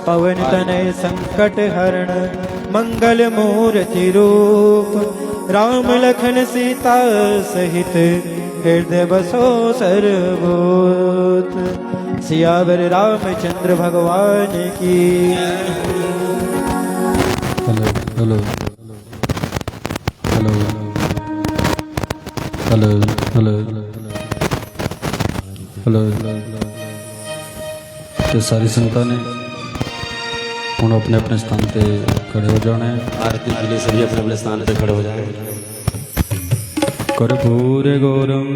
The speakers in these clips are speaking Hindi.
पवन तनय संकट हरण मंगल मूर्ति रूप राम लखन सीता सहित हृदय बसो सर्वभूत। सियावर रामचंद्र भगवान की। Hello hello hello hello hello hello. तो सारी संगतां ने हुण अपने अपने स्थान पे खड़े हो जाना है। आरती के लिए सभी अपने अपने स्थान पे खड़े हो जाएं। कर्पूर गौरम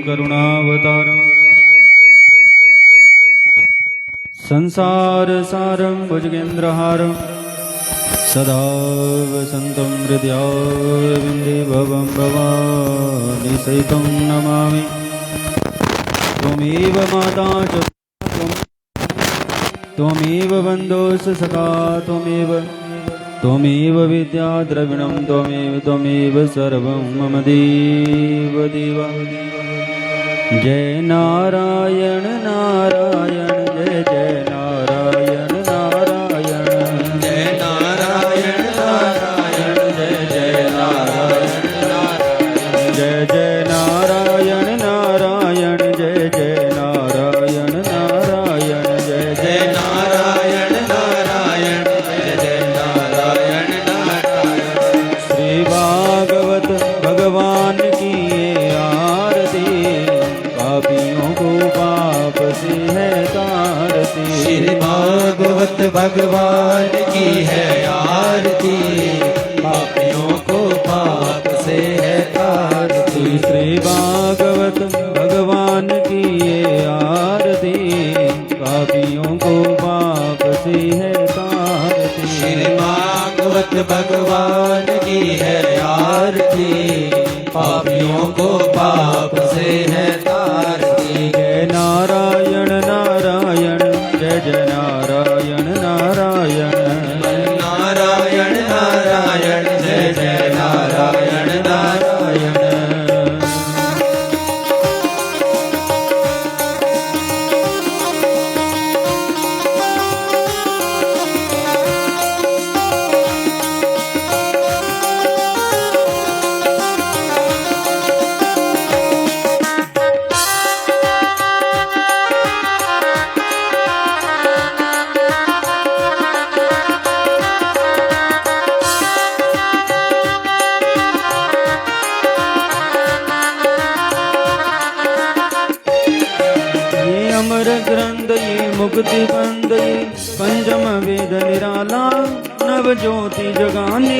करुणावतारम संसार सारं भुजगेन्द्रहारं सदा वसन्तं हृदयारविन्दे भवं भवानी सहितं नमामि। त्वमेव माता च त्वमेव बन्धुश्च सखा त्वमेव विद्या द्रविणं त्वमेव सर्वं मम देव देव। जय नारायण नारायण जय जय नारायण नारायण जय नारायण नारायण जय जय नारायण नारायण जय जय नारायण नारायण जय जय नारायण नारायण जय जय जय नारायण नारायण जय जय नारायण नारायण। श्री भागवत भगवान की ये आरती पापियों को पाप से है तारती। श्री भागवत भगवान की है आरती पापियों को पाप से है तारती। श्री भागवत भगवान की ये आरती पापियों को पाप से है तारती। श्री भागवत भगवान की है आरती पापियों को पाप से है तारती। जय नारायण नारायण जय जय नारायण नारायण नारायण नारायण जय जय नारायण नारायण। अमर ग्रंथ ये मुक्ति बंद ये पंचम वेद निराला नव ज्योति जगाने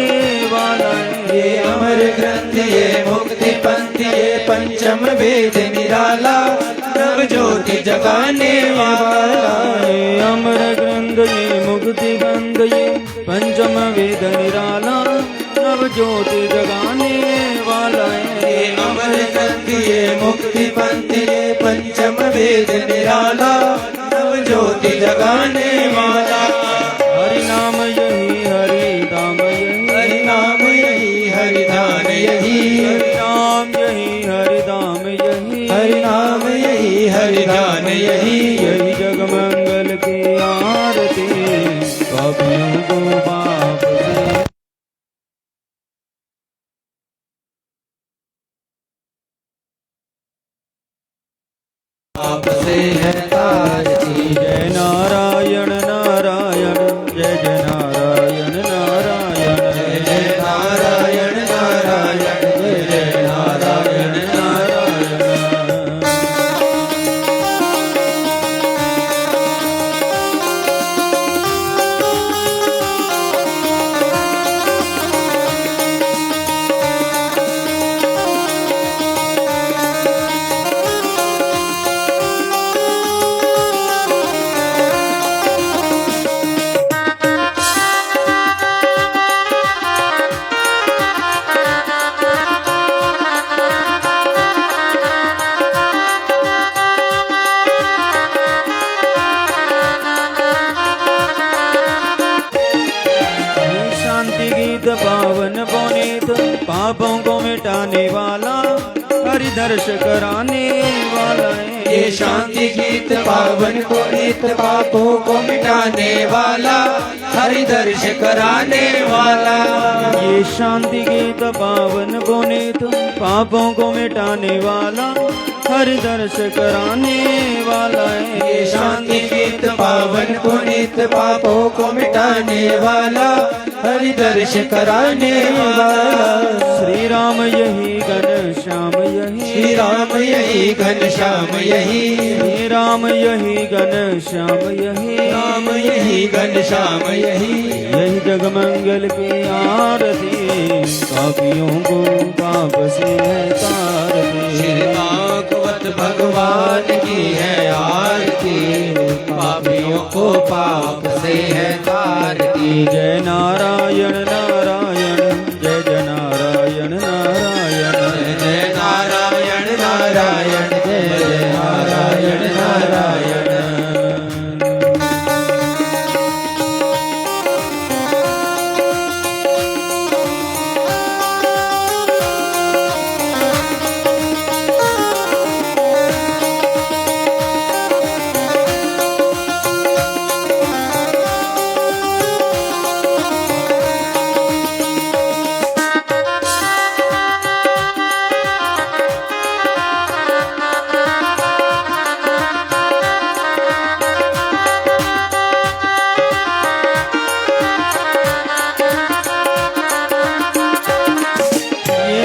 वाला ये अमर ग्रंथ ये मुक्ति पंथ ये पंचम वेद निराला नव ज्योति जगाने वाला। ये अमर ग्रंथ ये मुक्ति बंद ये पंचम वेद निराला नव ज्योति जगाने वाला ये अमर ग्रंथ ये मुक्ति पंथ ये पंचम वेद निराला नव ज्योति जगाने वाला। हरि नाम यही हरि धाम यही हरि नाम यही हरि ध्यान यही हरि नाम यही हरि धाम यही हरि नाम यही हरि ध्यान यही यही जग मंगल की आरती पापियों को पाप से पाप से है तारती। जय नारायण नारायण जय जय नारायण नारायण जय जय नारायण नारायण जय जय नारायण नारायण। शांति गीत पावन पुनीत पापों को मिटाने वाला हरि दर्श कराने वाला है। ये शांति गीत पावन को नित पापों को मिटाने वाला, हरि दर्श कराने वाला। ये शांति गीत पावन को नित पापों को मिटाने वाला, हरि दर्श कराने वाला है। ये शांति गीत पावन को नित पापों को मिटाने वाला, हरि दर्श कराने वाला। श्री राम यही घन श्याम यही, श्री राम यही घन श्याम यही, श्री राम यही घन श्याम यही, राम यही घन श्याम यही। यही जग मंगल की आरती, पापियों को पाप से है तारती। श्री भागवत भगवान की है आरती, पापियों को पाप से है तारती। जय नारायण नारायण, जय जय नारायण नारायण, जय जय नारायण नारायण, जय जय नारायण नारायण।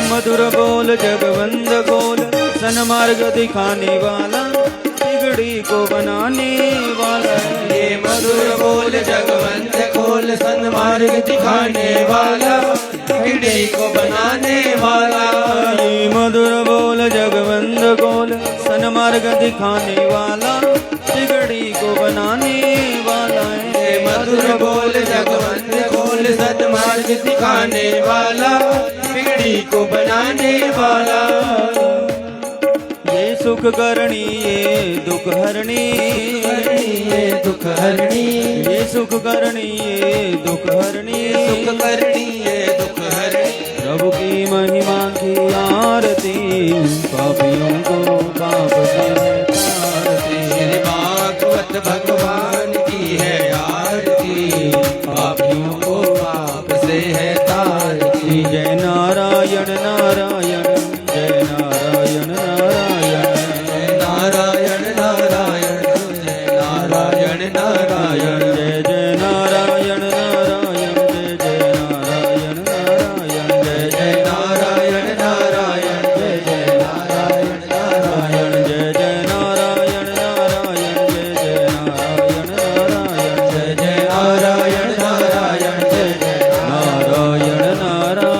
मधुर बोल जगवंद गोल, सन्मार्ग दिखाने वाला, बिगड़ी को बनाने वाला। ये मधुर बोल जगवंत खोल, सन्मार्ग दिखाने वाला, बिगड़ी को बनाने वाला। ये मधुर बोल जगवंद गोल, सन्मार्ग दिखाने वाला, बिगड़ी को बनाने वाला है। ये मधुर बोल जगवंत खोल, सन्मार्ग दिखाने वाला, बिगड़ी को बनाने वाला। ये सुख करणी ये दुख हरणी, ये दुख हरणी, ये सुख करणी ये दुख हरणी, सुख करणी ये दुख हरणी। प्रभु की महिमा की आरती, पापियों को पाप से है तारती। श्री भागवत भगवान की है आरती, पापियों को पाप से है तारती। जय नारायण नारायण, जय नारायण नारायण, जय नारायण नारायण, जय नारायण नारायण। जय जय नारायण नारायण, जय जय नारायण नारायण, जय जय नारायण नारायण, जय जय नारायण नारायण। जय जय नारायण नारायण, जय जय नारायण नारायण, जय जय नारायण नारायण, जय जय नारायण नारायण।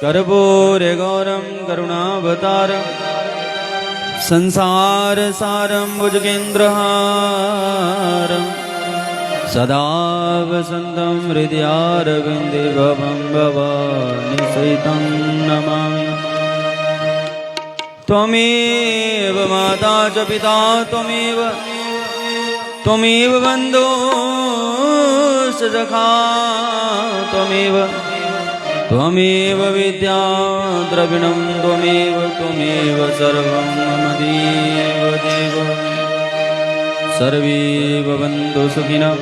कर्पूरे गौरम करुणावतारम, संसार सारम भुजगेन्द्रहारम, सदा वसन्तं हृदयारविन्दे भवं भवानि सहितं नमामि। त्वमेव माता च पिता त्वमेव बन्धुश्च सखा त्वमेव विद्या द्रविणं त्वमेव सर्वं मम देव देव। सर्वे भवन्तु सुखिनः,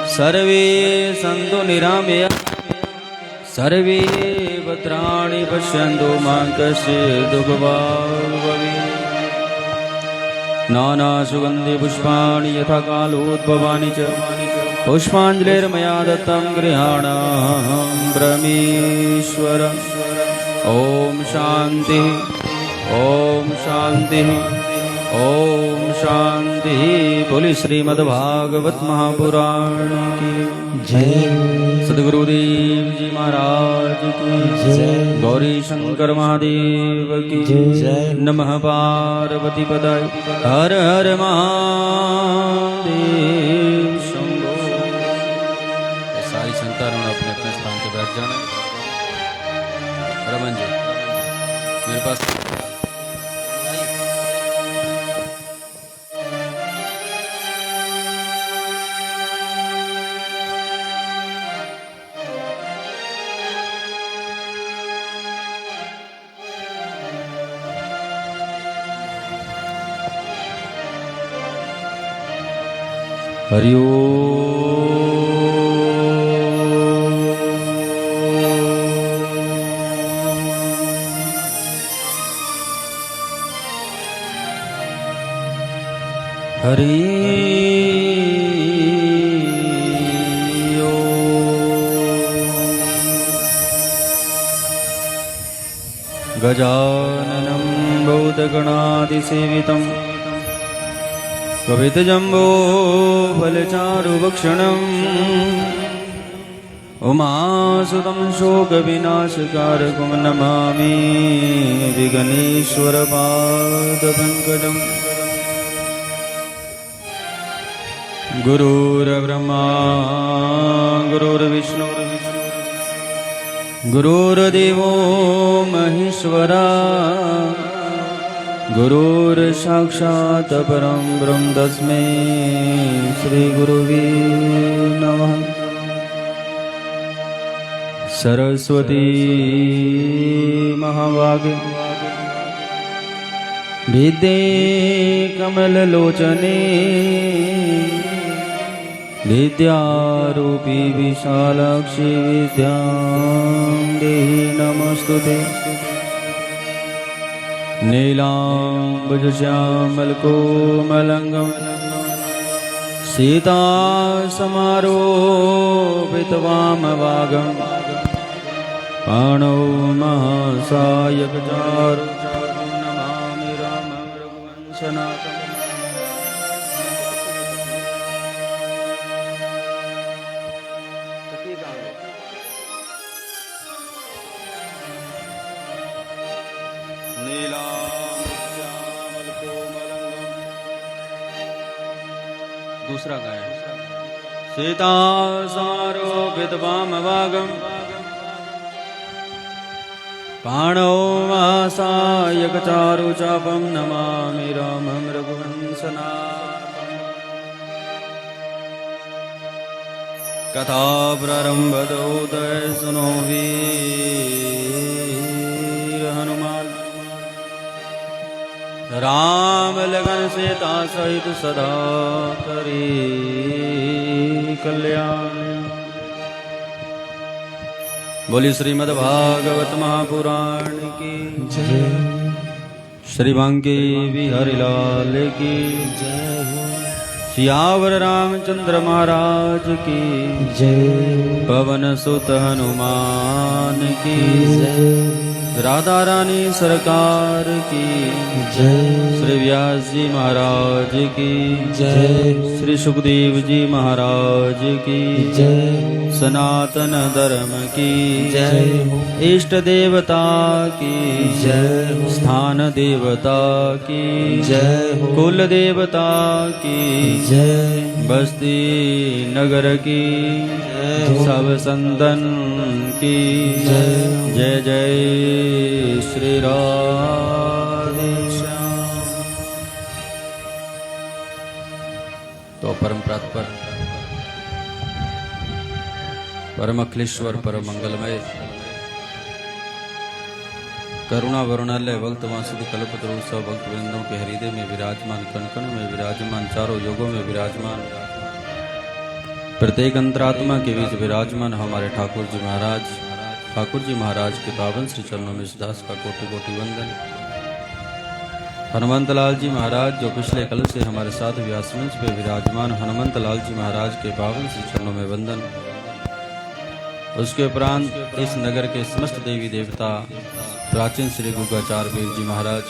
सर्वे सन्तु निरामया, सर्वे भद्राणि पश्यन्तु मा कश्चित् दुःखभाग् भवेत्। नानासुगन्धिपुष्पाणि यथा कालोद्भवानि च, पुष्पाञ्जलिर्मया दत्तं गृहाणां ब्रह्मेश्वर। ॐ शान्तिः, ॐ शान्तिः, ॐ शान्तिः। बोले श्रीमद्भागवत महापुराण की जय। सद्गुरुदेव जी महाराज की जय। गौरी शंकर महादेव की जय। नमः पार्वती पदाय हर हर महादेव शंभो। सारी संतानों ने अपने अपने स्थान पे बैठ जाना। रमन जी मेरे पास हरि ओम। हरि गजाननं भूतगणादिसेवितं कपितजम्बो फलचारुभक्षणम् उमासुतं शोकविनाशकारकं नमामि विघ्नेश्वरपादपङ्कजम्। गुरुर्ब्रह्मा गुरुर्विष्णु गुरुर्देवो महेश्वरा गुरुर्साक्षात् परं ब्रह्म तस्मै श्रीगुरुवे नमः। सरस्वती महाभागे विद्ये कमललोचने विद्यारूपी विशालाक्षी विद्यां देहि नमस्तुते। नीलाम्बुजश्यामलकोमलङ्गं सीतासमारोपितवामभागं पाणौ महासायकचारुचारुं नमामि रामं रघुवंशनाथम्। दूसरा गाय सीता सारोपितवामभागं पाणौ महासायकचारुचापं नमामि रामं रघुवंशनाथम्। कथा प्रारंभतो शृणु वीर हनुमान राम लगन सीता सहित सदा करी कल्याण। बोली श्रीमद् भागवत महापुराण की जय। श्री बांके बिहारी लाल की जय। सियावर रामचंद्र महाराज की जय। पवन सुत हनुमान की जय। राधा रानी सरकार की जय। श्री व्यास जी महाराज की जय। श्री सुखदेव जी महाराज की जय। सनातन धर्म की जय। इष्ट देवता की जय। स्थान देवता की जय। कुल देवता की जय। बस्ती नगर की जय। सब संतन की जय। जय जय श्री राधे श्याम। तो परम प्रातपर परम अखिलेश्वर परम मंगलमय करुणा वरुणालय भक्त वासुदेव कल्पतरु सब भक्त वृंदों के हृदय में विराजमान, कण कण में विराजमान, चारों योगों में विराजमान, प्रत्येक अंतरात्मा के बीच विराजमान हमारे ठाकुर जी महाराज के पावन श्री चरणों में दास का कोटि कोटि वंदन। हनुमंत लाल जी महाराज जो पिछले कल से हमारे साथ व्यास मंच पे विराजमान, हनुमंत लाल जी महाराज के पावन श्री चरणों में वंदन। उसके उपरांत इस नगर के समस्त देवी देवता, प्राचीन श्री गुगाचार्य वीर जी महाराज,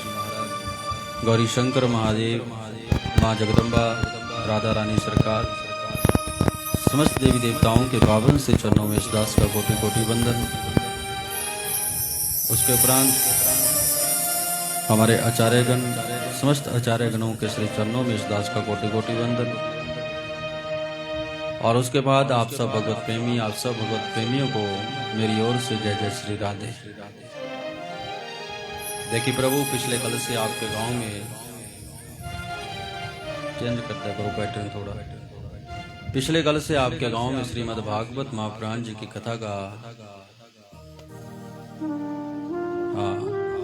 गौरी शंकर महादेव, माँ जगदम्बा, राधा रानी सरकार, समस्त देवी देवताओं के पावन से चरणों में इस दास का कोटि कोटि वंदन। उसके उपरांत हमारे आचार्यगण, समस्त आचार्यगणों के श्री चरणों में इस दास का कोटि कोटि वंदन। और उसके बाद आप सब भगवत प्रेमी, आप सब भगवत प्रेमियों को मेरी ओर से जय जय श्री राधे। देखिए प्रभु, पिछले कल से आपके गांव में चेंज करता करो पैटर्न थोड़ा। पिछले कल से आपके गांव में श्रीमद् भागवत महापुराण जी की कथा का,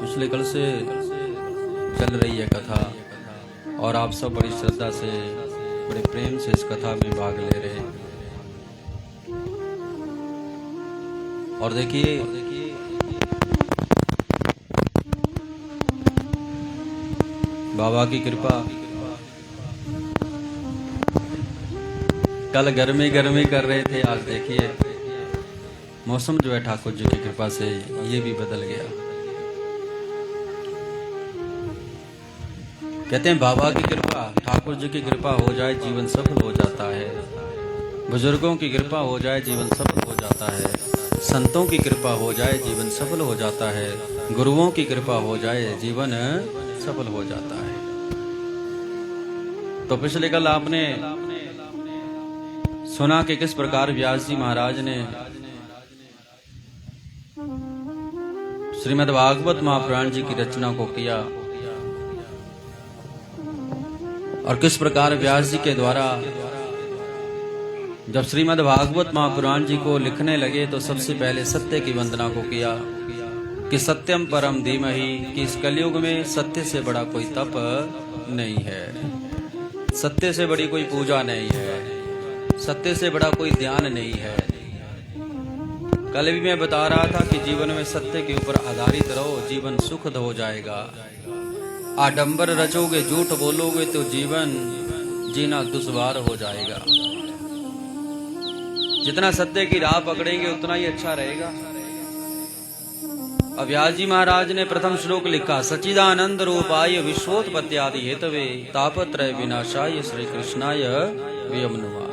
पिछले कल से चल रही है कथा और आप सब बड़ी श्रद्धा से बड़े प्रेम से इस कथा में भाग ले रहे हैं। और देखिए बाबा की कृपा, कल गर्मी गर्मी कर रहे थे, आज देखिए मौसम जो है ठाकुर जी की कृपा से ये भी बदल गया। कहते हैं बाबा की कृपा, ठाकुर जी की कृपा हो जाए जीवन सफल हो जाता है, बुजुर्गों की कृपा हो जाए जीवन सफल हो जाता है, संतों की कृपा हो जाए जीवन सफल हो जाता है, गुरुओं की कृपा हो जाए जीवन सफल हो जाता है। तो पिछले कल आपने सुना कि किस प्रकार व्यास जी महाराज ने श्रीमद् भागवत महापुराण जी की रचना को किया और किस प्रकार व्यास जी के द्वारा जब श्रीमद् भागवत महापुराण जी को लिखने लगे तो सबसे पहले सत्य की वंदना को किया कि सत्यम परम धीमहि, कि इस कलयुग में सत्य से बड़ा कोई तप नहीं है, सत्य से बड़ी कोई पूजा नहीं है, सत्य से बड़ा कोई ध्यान नहीं है। कल भी मैं बता रहा था कि जीवन में सत्य के ऊपर आधारित रहो, जीवन सुखद हो जाएगा। आडंबर रचोगे, झूठ बोलोगे तो जीवन जीना दुश्वार हो जाएगा। जितना सत्य की राह पकड़ेंगे उतना ही अच्छा रहेगा। अब व्यास जी महाराज ने प्रथम श्लोक लिखा, सच्चिदानंद रूपाय विश्वोत्पत्त्यादि हेतवे तापत्रय विनाशाय श्री कृष्णाय वयम् नुमः।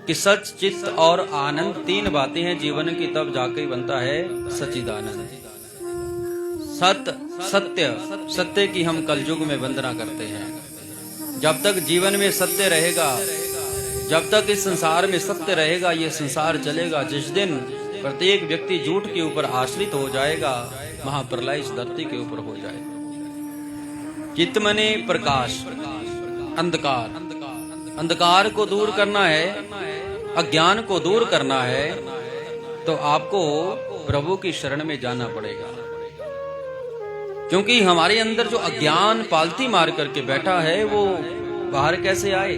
कि सच, चित्त और आनंद तीन बातें हैं जीवन की, तब जाके बनता है सच्चिदानंद। सत्य, सत्य की हम कलयुग में वंदना करते हैं। जब तक जीवन में सत्य रहेगा, जब तक इस संसार में सत्य रहेगा, ये संसार चलेगा। जिस दिन प्रत्येक व्यक्ति झूठ के ऊपर आश्रित हो जाएगा, महाप्रलय इस धरती के ऊपर हो जाएगा। चित्त मने प्रकाश, अंधकार, अंधकार को दूर करना है, अज्ञान को दूर करना है, तो आपको प्रभु की शरण में जाना पड़ेगा। क्योंकि हमारे अंदर जो अज्ञान पालती मार करके बैठा है वो बाहर कैसे आए?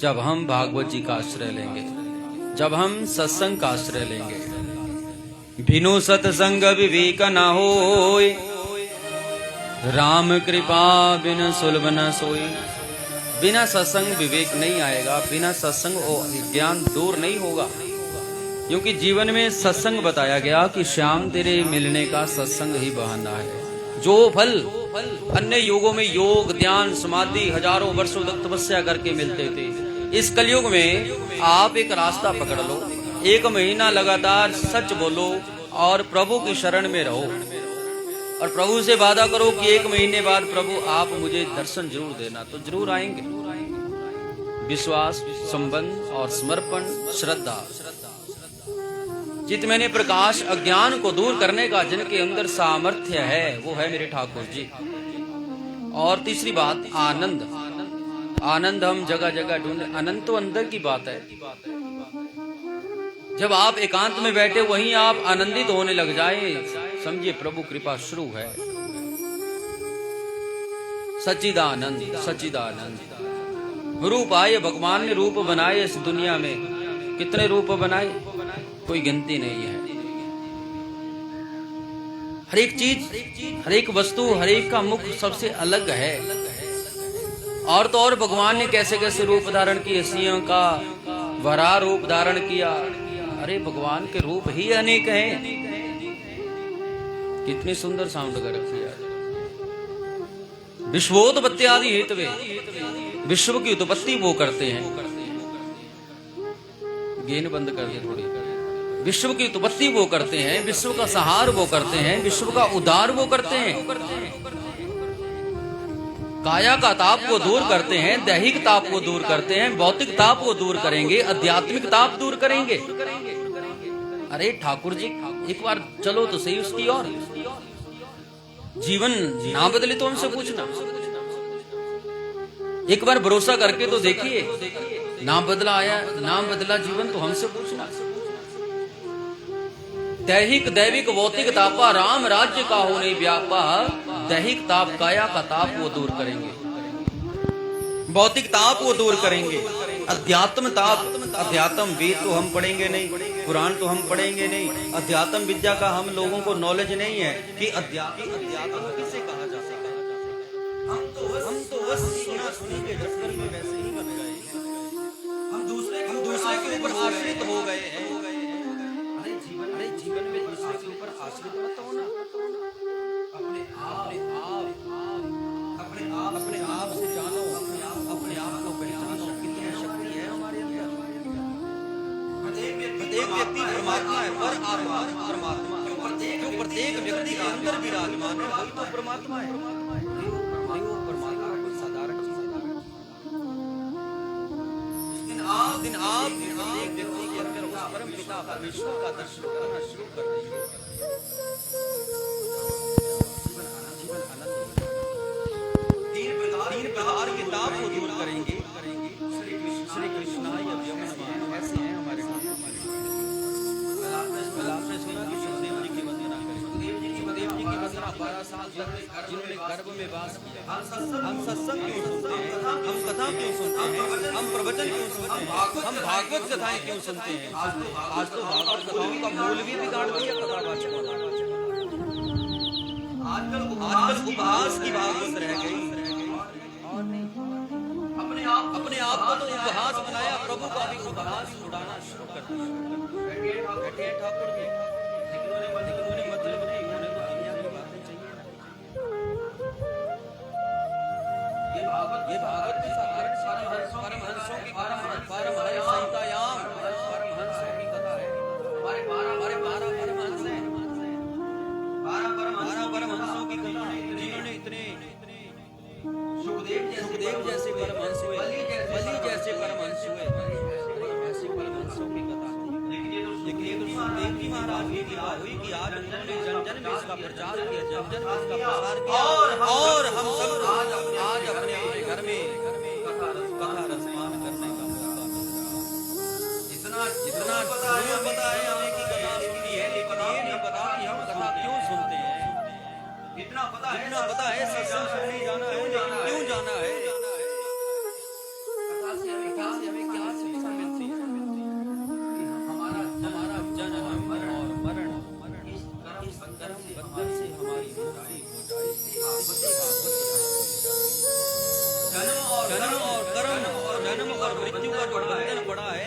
जब हम भागवत जी का आश्रय लेंगे, जब हम सत्संग का आश्रय लेंगे। बिनु सत्संग विवेक न होय, राम कृपा बिन सुलभ न सोई। बिना सत्संग विवेक नहीं आएगा, बिना सत्संग ज्ञान दूर नहीं होगा। क्योंकि जीवन में सत्संग बताया गया कि श्याम तेरे मिलने का सत्संग ही बहाना है। जो फल अन्य युगों में योग, ध्यान, समाधि हजारों वर्षों तक तपस्या करके मिलते थे, इस कलयुग में आप एक रास्ता पकड़ लो, 1 महीना लगातार सच बोलो और प्रभु की शरण में रहो और प्रभु से वादा करो कि 1 महीने बाद प्रभु आप मुझे दर्शन जरूर देना, तो जरूर आएंगे। विश्वास, संबंध और समर्पण, श्रद्धा। चित्त में प्रकाश, अज्ञान को दूर करने का जिनके अंदर सामर्थ्य है वो है मेरे ठाकुर जी। और तीसरी बात, आनंद। आनंद हम जगह जगह ढूंढे, आनंद तो अंदर की बात है। जब आप एकांत में बैठे वहीं आप आनंदित होने लग जाए, समझिए प्रभु कृपा शुरू है। सच्चिदानंद, सच्चिदानंद रूप आए, भगवान ने रूप बनाए इस दुनिया में। कितने रूप बनाए, कोई गिनती नहीं है। हर एक चीज, हर एक वस्तु, हर एक का मुख सबसे अलग है। और तो और भगवान ने कैसे कैसे रूप धारण किए, सिंह का वराह रूप धारण किया। अरे भगवान के रूप ही अनेक हैं। कितनी सुंदर साउंड कर रखी है। विश्वोत्पत्ति आदि हेतवे, विश्व की उत्पत्ति वो करते हैं। गेन बंद कर दे थोड़ी। विश्व की उत्पत्ति वो करते हैं, विश्व का संहार वो करते हैं, विश्व का उद्धार वो करते हैं। काया का ताप को दूर करते हैं, दैहिक ताप को दूर करते हैं, भौतिक ताप को दूर करेंगे, आध्यात्मिक ताप दूर करेंगे। अरे ठाकुर जी एक बार चलो तो सही उसकी ओर। जीवन ना बदले तो हमसे पूछना, एक बार भरोसा करके तो देखिए। नाम बदला आया, नाम बदला जीवन, तो हमसे पूछना। दैहिक दैविक भौतिक तापा राम राज्य का हो नहीं व्यापा, दैहिक ताप काया का ताप वो दूर करेंगे। भौतिक ताप वो दूर करेंगे। अध्यात्म ताप, अध्यात्म वेद तो हम पढ़ेंगे नहीं, पुराण तो हम पढ़ेंगे नहीं, अध्यात्म विद्या का हम लोगों को नॉलेज नहीं है कि अध्यात्म किसे कहा जा सकता है। हम तो बस सुनी के चक्कर में वैसे ही बन गए हैं। हम दूसरे के ऊपर आश्रित हो गए हैं। अरे जीवन में दूसरे के ऊपर आश्रित मत होना। अपने आप से जानो, अपने आप को पहचानो, कितनी शक्ति है हमारे अंदर। प्रत्येक व्यक्ति परमात्मा है, पर आत्मा परमात्मा। जो प्रत्येक व्यक्ति के अंदर विराजमान है वही तो परमात्मा है। वो परमात्मा कोई साधारण चीज है। उस दिन आप प्रत्येक व्यक्ति के अंदर उस परम पिता परमेश्वर का दर्शन करना शुरू कर देंगे। तीन प्रकार के ताप को दूर करेंगे। श्री कृष्णाय वयम् नमः। ऐसे हैं हमारे आपने सुना कि सुखदेव जी की वंदना करें। सुखदेव जी की वंदना 12 साल जिन्होंने गर्भ में वास किया। हम सत्संग क्यों सुनते हैं? हम कथा क्यों सुनते हैं? हम प्रवचन क्यों सुनते हैं? हम भागवत कथाएं क्यों सुनते हैं? आज तो भागवत कथाओं का मूल भी बिगाड़ दिया कथावाचकों ने। आजकल उपहास की भागवत रह गई। अपने आप को तो उपहास बनाया, प्रभु का भी उपहास उड़ाना शुरू कर दिया। बैठे ठाकुर जी, लेकिन उन्हें मतलब नहीं, उन्हें तो दुनिया की बातें चाहिए। ये भागवत के साधारण परमहंसों की परमहंस संहितायाम परमहंसों की कथा है। हमारे 12 परमहंस हैं। 12 परमहंसों की कथा है, जिन्होंने इतने सुखदेव जैसे परमहंस हुए, बलि जैसे परमहंस हुए, ऐसे परमहंसों की कथा। लेकिन ये तो सुखदेव जी महाराज की कृपा हुई कि आज उन्होंने जन जन में इसका प्रचार किया, जन जन में इसका प्रसार किया, और हम सब आज अपने घर में कथा रसमान करने का मौका मिला। जितना पता है हमें कि कथा सुननी है, लेकिन ये नहीं पता कि हम कथा क्यों सुनते हैं। इतना पता है सत्संग सुनने जाना है, लेकिन क्यों जाना है? कथा से हमें क्या शिक्षा मिलती है? हमारा जन्म और मरण इस कर्म बंधन से हमारी मुक्ति हो जाए। जन्म और मृत्यु का जो बंधन पड़ा है,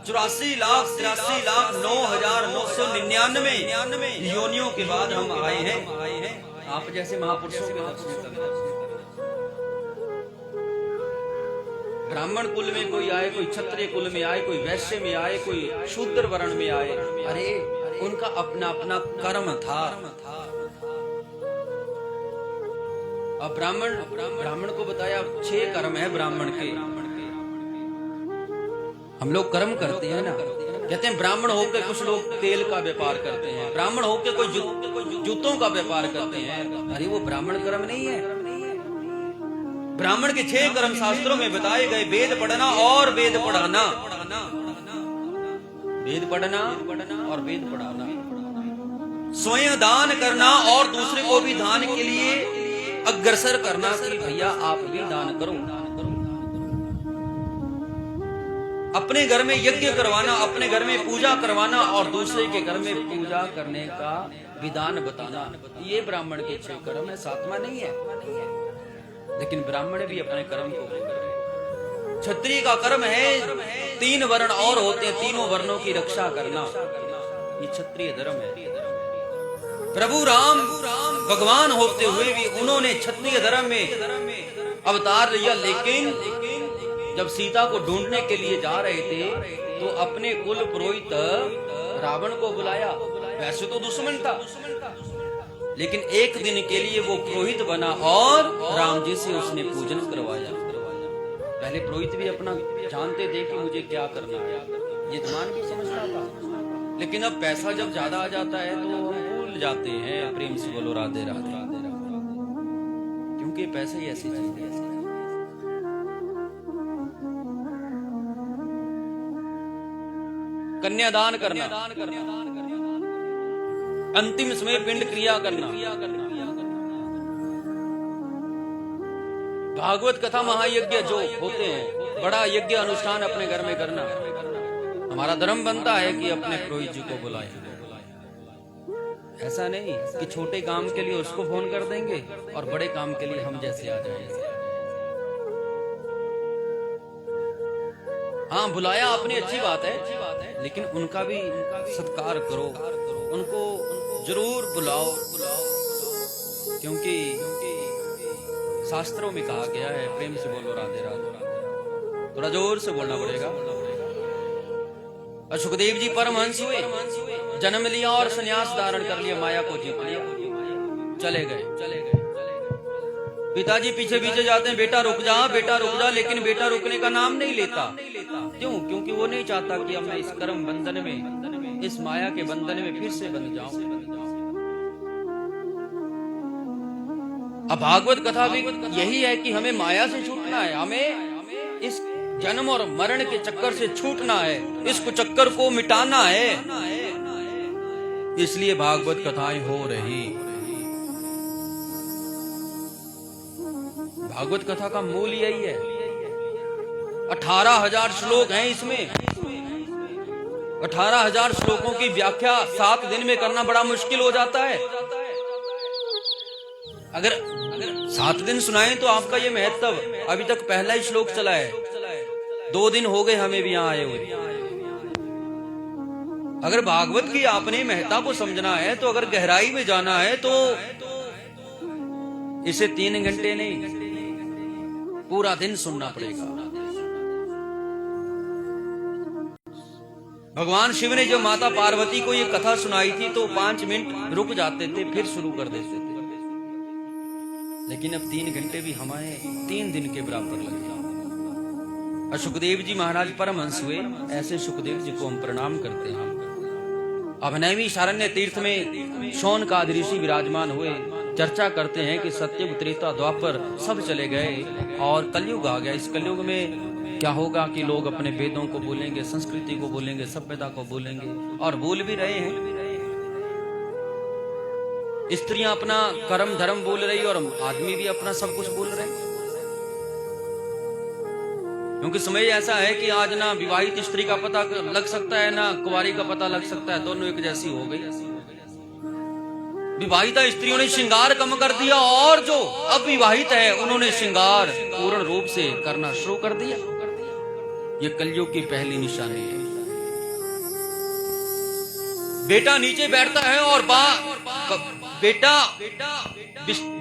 84,83,09,999 योनियों के बाद हम आए हैं आप जैसे महापुरुषों के दर्शन करने। ब्राह्मण कुल में कोई आए, कोई क्षत्रिय कुल में आए, कोई वैश्य में आए, कोई शूद्र वर्ण में आए, अरे उनका अपना अपना कर्म था। अब ब्राह्मण को बताया 6 कर्म है ब्राह्मण के। हम लोग कर्म करते हैं ना, कहते हैं ब्राह्मण होकर कुछ लोग तेल का व्यापार करते हैं, ब्राह्मण होकर कोई जूतों का व्यापार करते हैं। अरे वो ब्राह्मण कर्म नहीं है। ब्राह्मण के 6 कर्म शास्त्रों में बताए गए, वेद पढ़ना और वेद पढ़ाना, वेद पढ़ना और वेद पढ़ाना, स्वयं दान करना और दूसरे को भी दान के लिए अग्रसर करना कि भैया आप भी दान करो। अपने घर में यज्ञ करवाना, अपने घर में पूजा करवाना और दूसरे के घर में पूजा करने का विधान बताना, ये ब्राह्मण के 6 कर्म है, 7वां नहीं है। लेकिन ब्राह्मण भी अपने कर्म को करे। क्षत्रिय का कर्म है 3 वर्ण और होते हैं, तीनों वर्णों की रक्षा करना, ये क्षत्रिय धर्म है। प्रभु राम भगवान होते हुए भी उन्होंने क्षत्रिय धर्म में अवतार लिया, लेकिन जब सीता को ढूंढने के लिए जा रहे थे तो अपने कुल पुरोहित रावण को बुलाया। वैसे तो दुश्मन था, लेकिन एक दिन के लिए वो पुरोहित बना और राम जी से उसने पूजन करवाया। पहले पुरोहित भी अपना जानते थे कि मुझे क्या करना है, यजमान भी समझता था, लेकिन अब पैसा जब ज्यादा आ जाता है तो हम भूल जाते हैं। प्रेम से बोलो राधे राधे, क्योंकि पैसे ही ऐसी चीज है। कन्यादान करना, अंतिम समय पिंड क्रिया करना, भागवत कथा महायज्ञ जो होते हैं, बड़ा यज्ञ अनुष्ठान अपने घर में करना, हमारा धर्म बनता है कि अपने पुरोहित जी को बुलाएं। ऐसा नहीं कि छोटे काम के लिए उसको फोन कर देंगे और बड़े काम के लिए हम जैसे आ जाएंगे। हाँ, बुलाया आपने, अच्छी बात है, लेकिन उनका भी सत्कार करो, उनको जरूर बुलाओ, क्योंकि शास्त्रों में कहा गया है, प्रेम से बोलो राधे राधे, थोड़ा जोर से बोलना पड़ेगा। और सुखदेव जी परमहंस हुए, जन्म लिया और संन्यास धारण कर लिया, माया को जीत लिया, चले गए। पिताजी पीछे पीछे जाते हैं, बेटा रुक जा, बेटा रुक जा, लेकिन बेटा रुकने का नाम नहीं लेता। क्यों? क्योंकि वो नहीं चाहता कि अब मैं इस कर्म बंधन में, इस माया के बंधन में फिर से बंध जाऊं। अब भागवत कथा भी यही है कि हमें माया से छूटना है, हमें इस जन्म और मरण के चक्कर से छूटना है, इस चक्कर को मिटाना है। इसलिए भागवत कथाएं हो रही। भागवत कथा का मूल यही है। 18,000 श्लोक हैं इसमें। 18,000 श्लोकों की व्याख्या 7 दिन में करना बड़ा मुश्किल हो जाता है। अगर 7 दिन सुनाएं तो आपका ये महत्व, अभी तक पहला ही श्लोक चला है, 2 दिन हो गए हमें भी यहां आए हुए। अगर भागवत की आपने महत्ता को समझना है, तो अगर गहराई में जाना है, तो इसे 3 घंटे नहीं, पूरा दिन सुनना पड़ेगा। भगवान शिव ने जब माता पार्वती को ये कथा सुनाई थी तो 5 मिनट रुक जाते थे, फिर शुरू कर देते थे। लेकिन अब 3 घंटे भी हमें 3 दिन के बराबर लग गया। और सुखदेव जी महाराज परमहंस हुए, ऐसे सुखदेव जी को हम प्रणाम करते हैं। अब नैमिषारण्य तीर्थ में शौनकादि ऋषि विराजमान हुए, चर्चा करते हैं कि सत्ययुग त्रेता द्वापर सब चले गए और कलयुग आ गया। इस कलयुग में क्या होगा कि लोग अपने वेदों को भूलेंगे, संस्कृति को भूलेंगे, सभ्यता को भूलेंगे, और भूल भी रहे हैं। स्त्रियां अपना कर्म धर्म भूल रही और आदमी भी अपना सब कुछ भूल रहे, क्योंकि समय ऐसा है कि आज ना विवाहित स्त्री का पता लग सकता है, ना कुंवारी का पता लग सकता है, दोनों एक जैसी हो गई। विवाहिता स्त्रियों ने श्रृंगार कम कर दिया, और जो अविवाहित है उन्होंने श्रृंगार पूर्ण रूप से करना शुरू कर दिया। ये कलयुग की पहली निशानी है। बेटा नीचे बैठता है और बेटा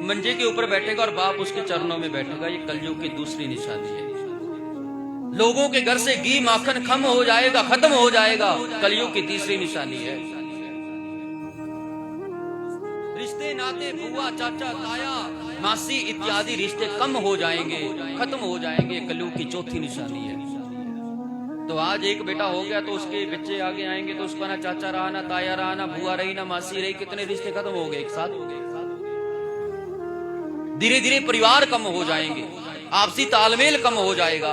मंजे के ऊपर बैठेगा और बाप उसके चरणों में बैठेगा। ये कलयुग की दूसरी निशानी है। लोगों के घर से घी माखन खत्म हो जाएगा, कलयुग की तीसरी निशानी है। रिश्ते नाते, बुआ चाचा ताया मासी इत्यादि रिश्ते कम हो जाएंगे, खत्म हो जाएंगे, कलयुग की चौथी निशानी है। तो आज एक बेटा हो गया तो उसके बच्चे आगे आएंगे तो उसका ना चाचा रहा, ना ताया रहा, ना बुआ रही, ना मासी रही, कितने रिश्ते खत्म हो गए एक साथ। धीरे धीरे परिवार कम हो जाएंगे, आपसी तालमेल कम हो जाएगा।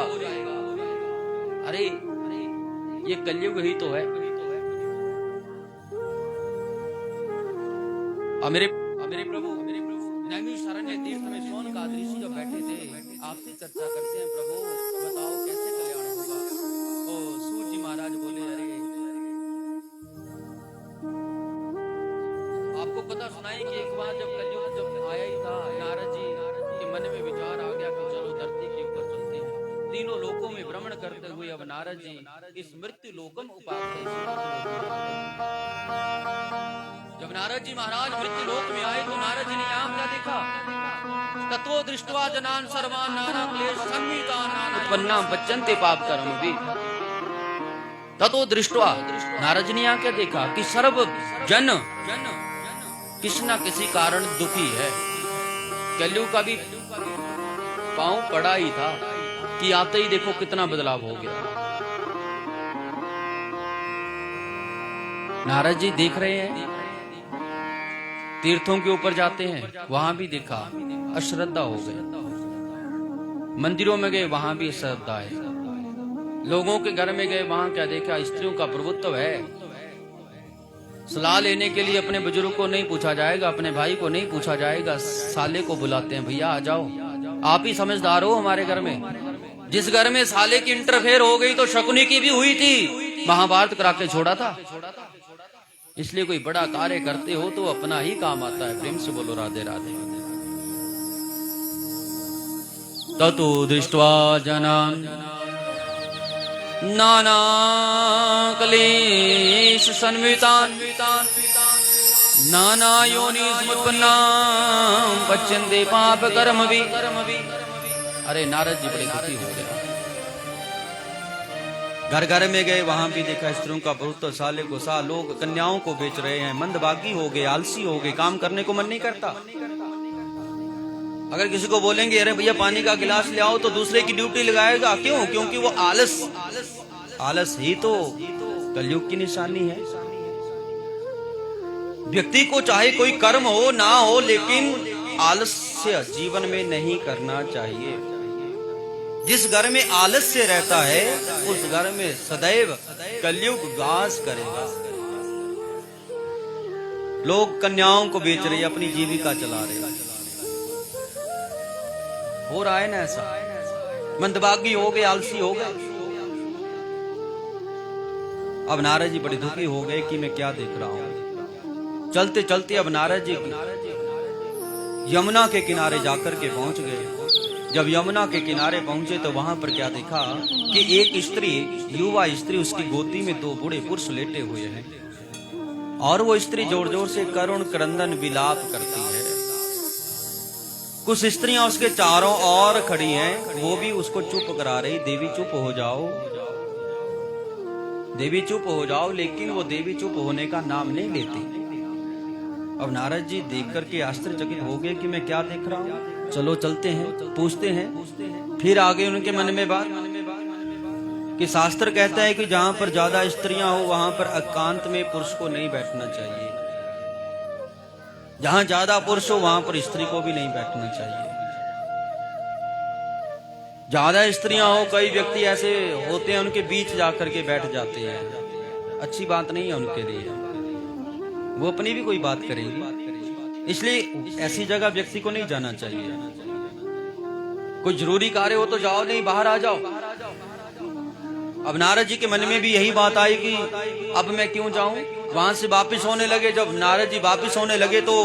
अरे ये कलयुग ही तो है। मेरे प्रभु नैमिषारण्य तीर्थ में शौनकादि ऋषि जब बैठे थे, आपसे चर्चा करते हैं, प्रभु बताओ कैसे कल्याण होगा। ओ सूर्य जी महाराज बोले, अरे आपको पता सुनाई कि एक बार जब कलयुग जब आया ही था, नारद जी के मन में विचार आ गया कि चलो धरती के ऊपर चलते हैं। तीनों लोकों में भ्रमण करते हुए अब नारद जी इस मृत्यु लोकम जब नारद जी महाराज मृत्यु लोक में आए तो नारद जी ने यहाँ क्या देखा? ततो दृष्ट्वा जनान सर्वान नाना क्लेश संहितानां उत्पन्ना बच्चन्ते पाप कर्म भी। ततो दृष्ट्वा नारद जी ने यहाँ क्या देखा कि सर्व जन किसी न किसी कारण दुखी है। कलयुग का भी पांव पड़ा ही था कि आते ही देखो कितना बदलाव हो गया। नारद जी देख रहे हैं, तीर्थों के ऊपर जाते हैं, वहां भी देखा अश्रद्धा हो गए। मंदिरों में गए, वहां भी श्रद्धा है। लोगों के घर में गए, वहां क्या देखा? स्त्रियों का प्रभुत्व है। सलाह लेने के लिए अपने बुजुर्ग को नहीं पूछा जाएगा, अपने भाई को नहीं पूछा जाएगा, साले को बुलाते हैं, भैया आ जाओ, आप ही समझदार हो हमारे घर में। जिस घर में साले की इंटरफेयर हो गई तो शकुनी की भी हुई थी, महाभारत करा के छोड़ा था। इसलिए कोई बड़ा कार्य करते हो तो अपना ही काम आता है। प्रेम से बोलो राधे राधे। ततो दृष्ट्वा जनान् नाना क्लेश संवितान् नाना योनिसमुत्पन्नां पच्यन्ते पाप कर्म भी। अरे नारद जी बड़े दुखी हो गए। घर घर में गए, वहां भी देखा स्त्रियों का बहुत साले को सा, लोग कन्याओं को बेच रहे हैं, मंदभागी हो गए, आलसी हो गए, काम करने को मन नहीं करता। अगर किसी को बोलेंगे अरे भैया पानी का गिलास ले आओ तो दूसरे की ड्यूटी लगाएगा। क्यों? क्योंकि वो आलस ही तो कलयुग की निशानी है। व्यक्ति को चाहे कोई कर्म हो ना हो, लेकिन आलस्य जीवन में नहीं करना चाहिए। जिस घर में आलस्य रहता है उस घर में सदैव कलयुग वास करेगा। लोग कन्याओं को बेच रहे, अपनी जीविका चला रहे। हो रहा है ना ऐसा। मंदभागी हो गए, आलसी हो गए। अब नारद जी बड़े दुखी हो गए कि मैं क्या देख रहा हूं। चलते चलते अब नारद जी यमुना के किनारे जाकर के पहुंच गए। जब यमुना के किनारे पहुंचे तो वहां पर क्या देखा कि एक स्त्री, युवा स्त्री, उसकी गोदी में दो बूढ़े पुरुष लेटे हुए हैं और वो स्त्री जोर जोर से करुण क्रंदन विलाप करती है। कुछ स्त्रियां उसके चारों ओर खड़ी हैं, वो भी उसको चुप करा रही, देवी चुप हो जाओ, देवी चुप हो जाओ। लेकिन वो देवी चुप होने का नाम नहीं लेती। अब नारद जी देख करके आश्चर्यचकित हो गए कि मैं क्या देख रहा हूं। चलो चलते हैं, पूछते हैं। फिर आगे उनके मन में बात कि शास्त्र कहता है कि जहां पर ज्यादा स्त्रियां हो वहां पर एकांत में पुरुष को नहीं बैठना चाहिए। जहां ज्यादा पुरुष हो वहां पर स्त्री को भी नहीं बैठना चाहिए। ज्यादा स्त्रियां हो, कई व्यक्ति ऐसे होते हैं उनके बीच जाकर के बैठ जाते हैं। अच्छी बात नहीं है उनके लिए, वो अपनी भी कोई बात करेंगी। इसलिए ऐसी जगह व्यक्ति को नहीं जाना चाहिए। कोई जरूरी कार्य हो तो जाओ, नहीं बाहर आ जाओ। अब नारद जी के मन में भी यही बात आई कि अब मैं क्यों जाऊं। वहां से वापिस होने लगे। जब नारद जी वापिस होने लगे तो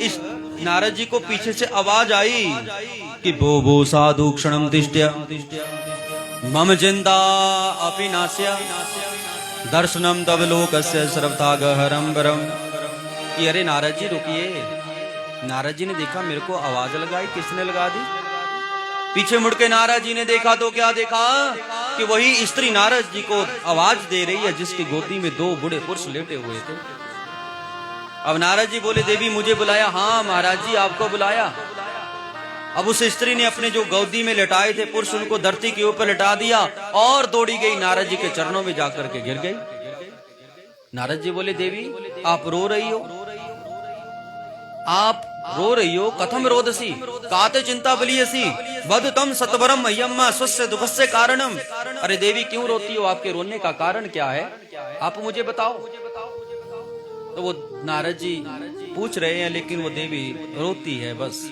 इस नारद जी को पीछे से आवाज आई कि भो साधु क्षणम तिष्ठ्य मम चिंता अपि नास्या दर्शनम तब लोकस्य श्रवता गहरम बरम। कि अरे नारद जी रुकिए। नारद जी ने देखा मेरे को आवाज लगाई, किसने लगा दी? पीछे मुड़ के नारद जी ने देखा तो क्या देखा कि वही स्त्री नारद जी को आवाज दे रही है जिसकी गोदी में दो बूढ़े पुरुष लेटे हुए थे। अब नारद जी बोले देवी मुझे बुलाया? हाँ महाराज जी आपको बुलाया। अब उस स्त्री ने अपने जो गोदी में लेटाए थे पुरुष उनको धरती के ऊपर लेटा दिया और दौड़ी गई, नारद जी के चरणों में जाकर के गिर गई। नारद जी बोले देवी आप रो रही हो, आप रो रही हो, कथम रोदसी काते चिंता बलियसी वद तम सतवरम मह्यम्मा स्वस्य दुखस्य कारणम। अरे देवी क्यों रोती हो, आपके रोने का कारण क्या है, आप मुझे बताओ। तो वो नारद जी पूछ रहे हैं लेकिन वो देवी रोती है बस।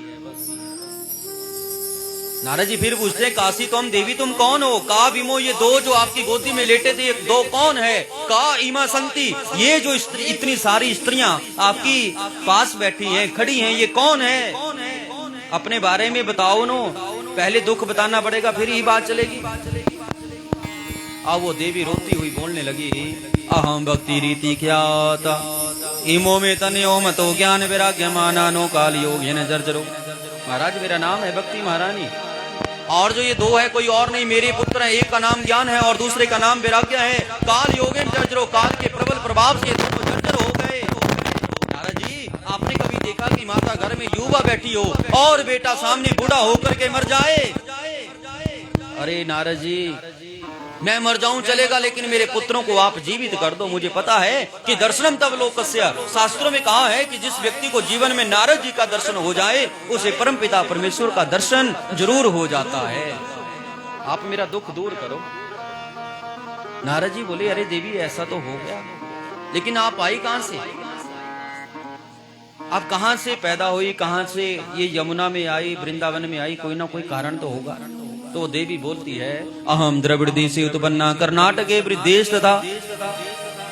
नारद जी फिर पूछते हैं काशी तुम देवी तुम कौन हो? का विमो ये दो जो आपकी गोदी में लेटे थे दो कौन है? का इमा संति ये जो इतनी सारी स्त्रियां आपकी पास बैठी हैं खड़ी हैं ये कौन है? अपने बारे में बताओ नो। पहले दुख बताना पड़ेगा फिर ही बात चलेगी। अब वो देवी रोती हुई बोलने लगी अहम भक्ति रीति ख्याता इमो में तनयो मतो ज्ञान वैराग्य माना नो काल योग जर्जरो। महाराज मेरा नाम है भक्ति महारानी और जो ये दो है कोई और नहीं मेरे पुत्र है। एक का नाम ज्ञान है और दूसरे का नाम वैराग्य है। काल योगेन जर्जरो काल के प्रबल प्रभाव से दोनों जर्जर हो गए। नारद जी आपने कभी देखा कि माता घर में युवा बैठी हो और बेटा सामने बूढ़ा होकर के मर जाए? अरे नारद जी मैं मर जाऊं चलेगा लेकिन मेरे पुत्रों को आप जीवित कर दो। मुझे पता है कि दर्शनम तब लोकस्य शास्त्रों में कहा है कि जिस व्यक्ति को जीवन में नारद जी का दर्शन हो जाए उसे परमपिता परमेश्वर का दर्शन जरूर हो जाता है। आप मेरा दुख दूर करो। नारद जी बोले अरे देवी ऐसा तो हो गया लेकिन आप आई कहां से? अब कहां से पैदा हुई, कहां से ये यमुना में आई, वृंदावन में आई, कोई ना कोई कारण तो होगा। तो देवी बोलती है अहम द्रविड़ देशे उत्पन्ना कर्नाटक वृद्देश तथा।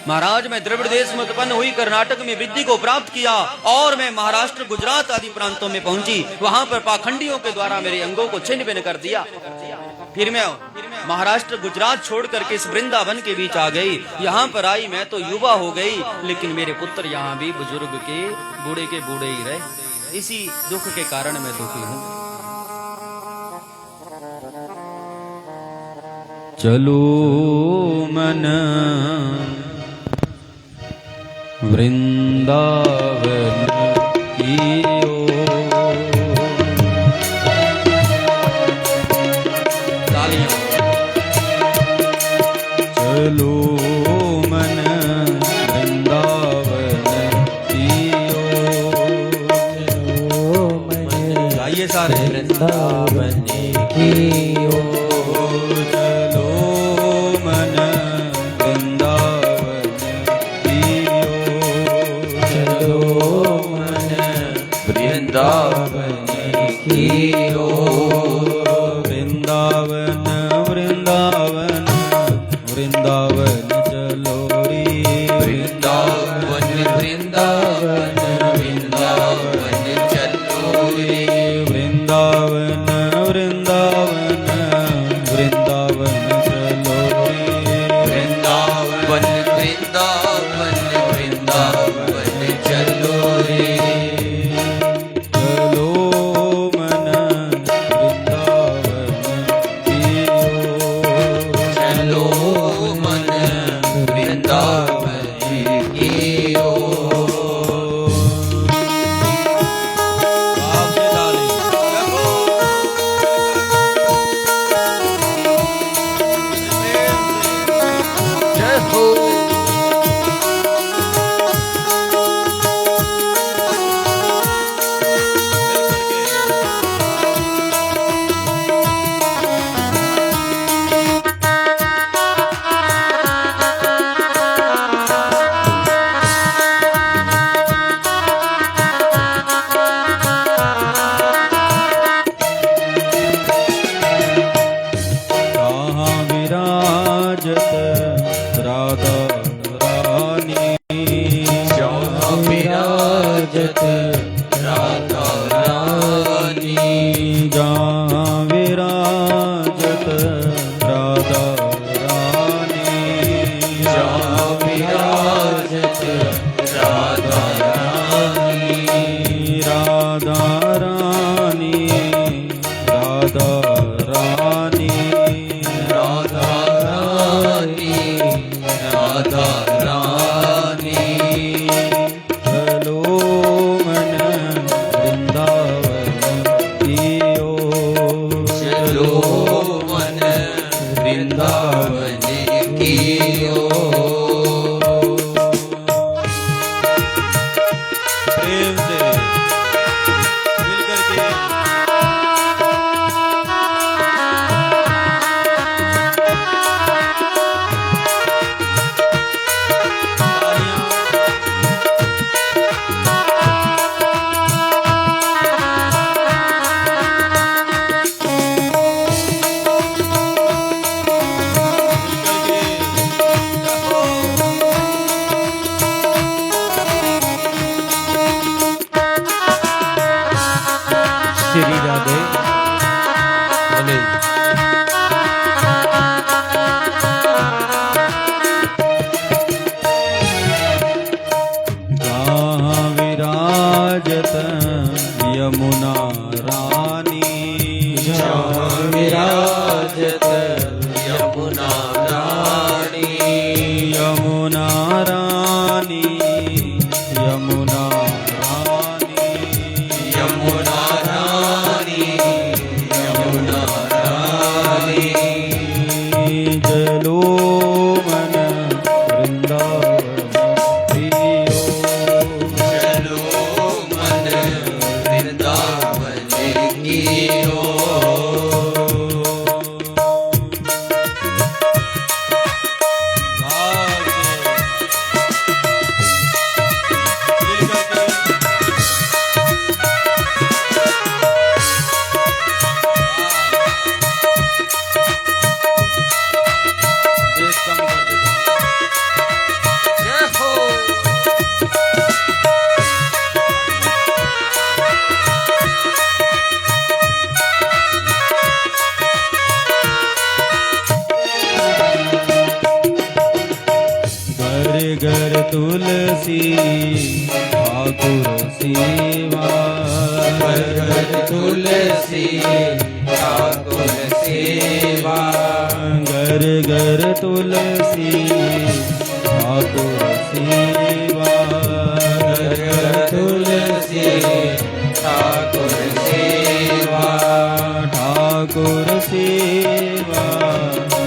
महाराज मैं द्रविड़ देश में उत्पन्न हुई, कर्नाटक में वृद्धि को प्राप्त किया और मैं महाराष्ट्र गुजरात आदि प्रांतों में पहुंची। वहां पर पाखंडियों के द्वारा मेरे अंगों को छिन्न भिन्न कर दिया। फिर मैं महाराष्ट्र गुजरात छोड़ करके इस वृंदावन के बीच आ गई। यहाँ पर आई मैं तो युवा हो गई, लेकिन मेरे पुत्र यहाँ भी बुजुर्ग के बूढ़े ही रहे। इसी दुख के कारण मैं दुखी हूँ। चलो मन वृंदावन की ओर। चलो मन वृंदावन की ओर। गाइए सारे वृंदावन की ओर। चलो मन वृंदावन की ओर। चलो मन वृंदावन की ओर। वृंदावन वृंदावन वृंदावन चलो रे। वृंदावन वृंदावन वृंदावन चलो रे। वृंदावन वृंदावन वृंदावन चलो रे। वृंदावन वृंदावन वृंदावन चलो रे। चलो मन वृंदावन की ओर। चलो मन वृंदावन की ओर। आपसे डाले जय हो। कहाँ विराजत राधा रानी। जहाँ विराजत राधा रानी। जहाँ विराजत राधा रानी। जहाँ विराजत राधा रानी। राधा रानी राधा रानी। राधा रानी राधा रानी। चलो मन वृंदावन की ओर। चलो मन वृंदावन की ओर। प्रेम से मिल करके श्री राधे बोले। जहाँ विराजत यमुना रानी। जहाँ विराजत यमुना रानी। यमुना रानी यमुना रानी। यमुना रानी यमुना रानी। चलो मन वृंदावन की ओर। चलो मन वृंदावन की ओर। भाग्य मिल करके तुलसी ठाकुर सेवा घर घर तुलसी ठाकुर सेवा घर घर तुलसी ठाकुर सेवा घर घर तुलसी ठाकुर सेवा ठाकुर सेवा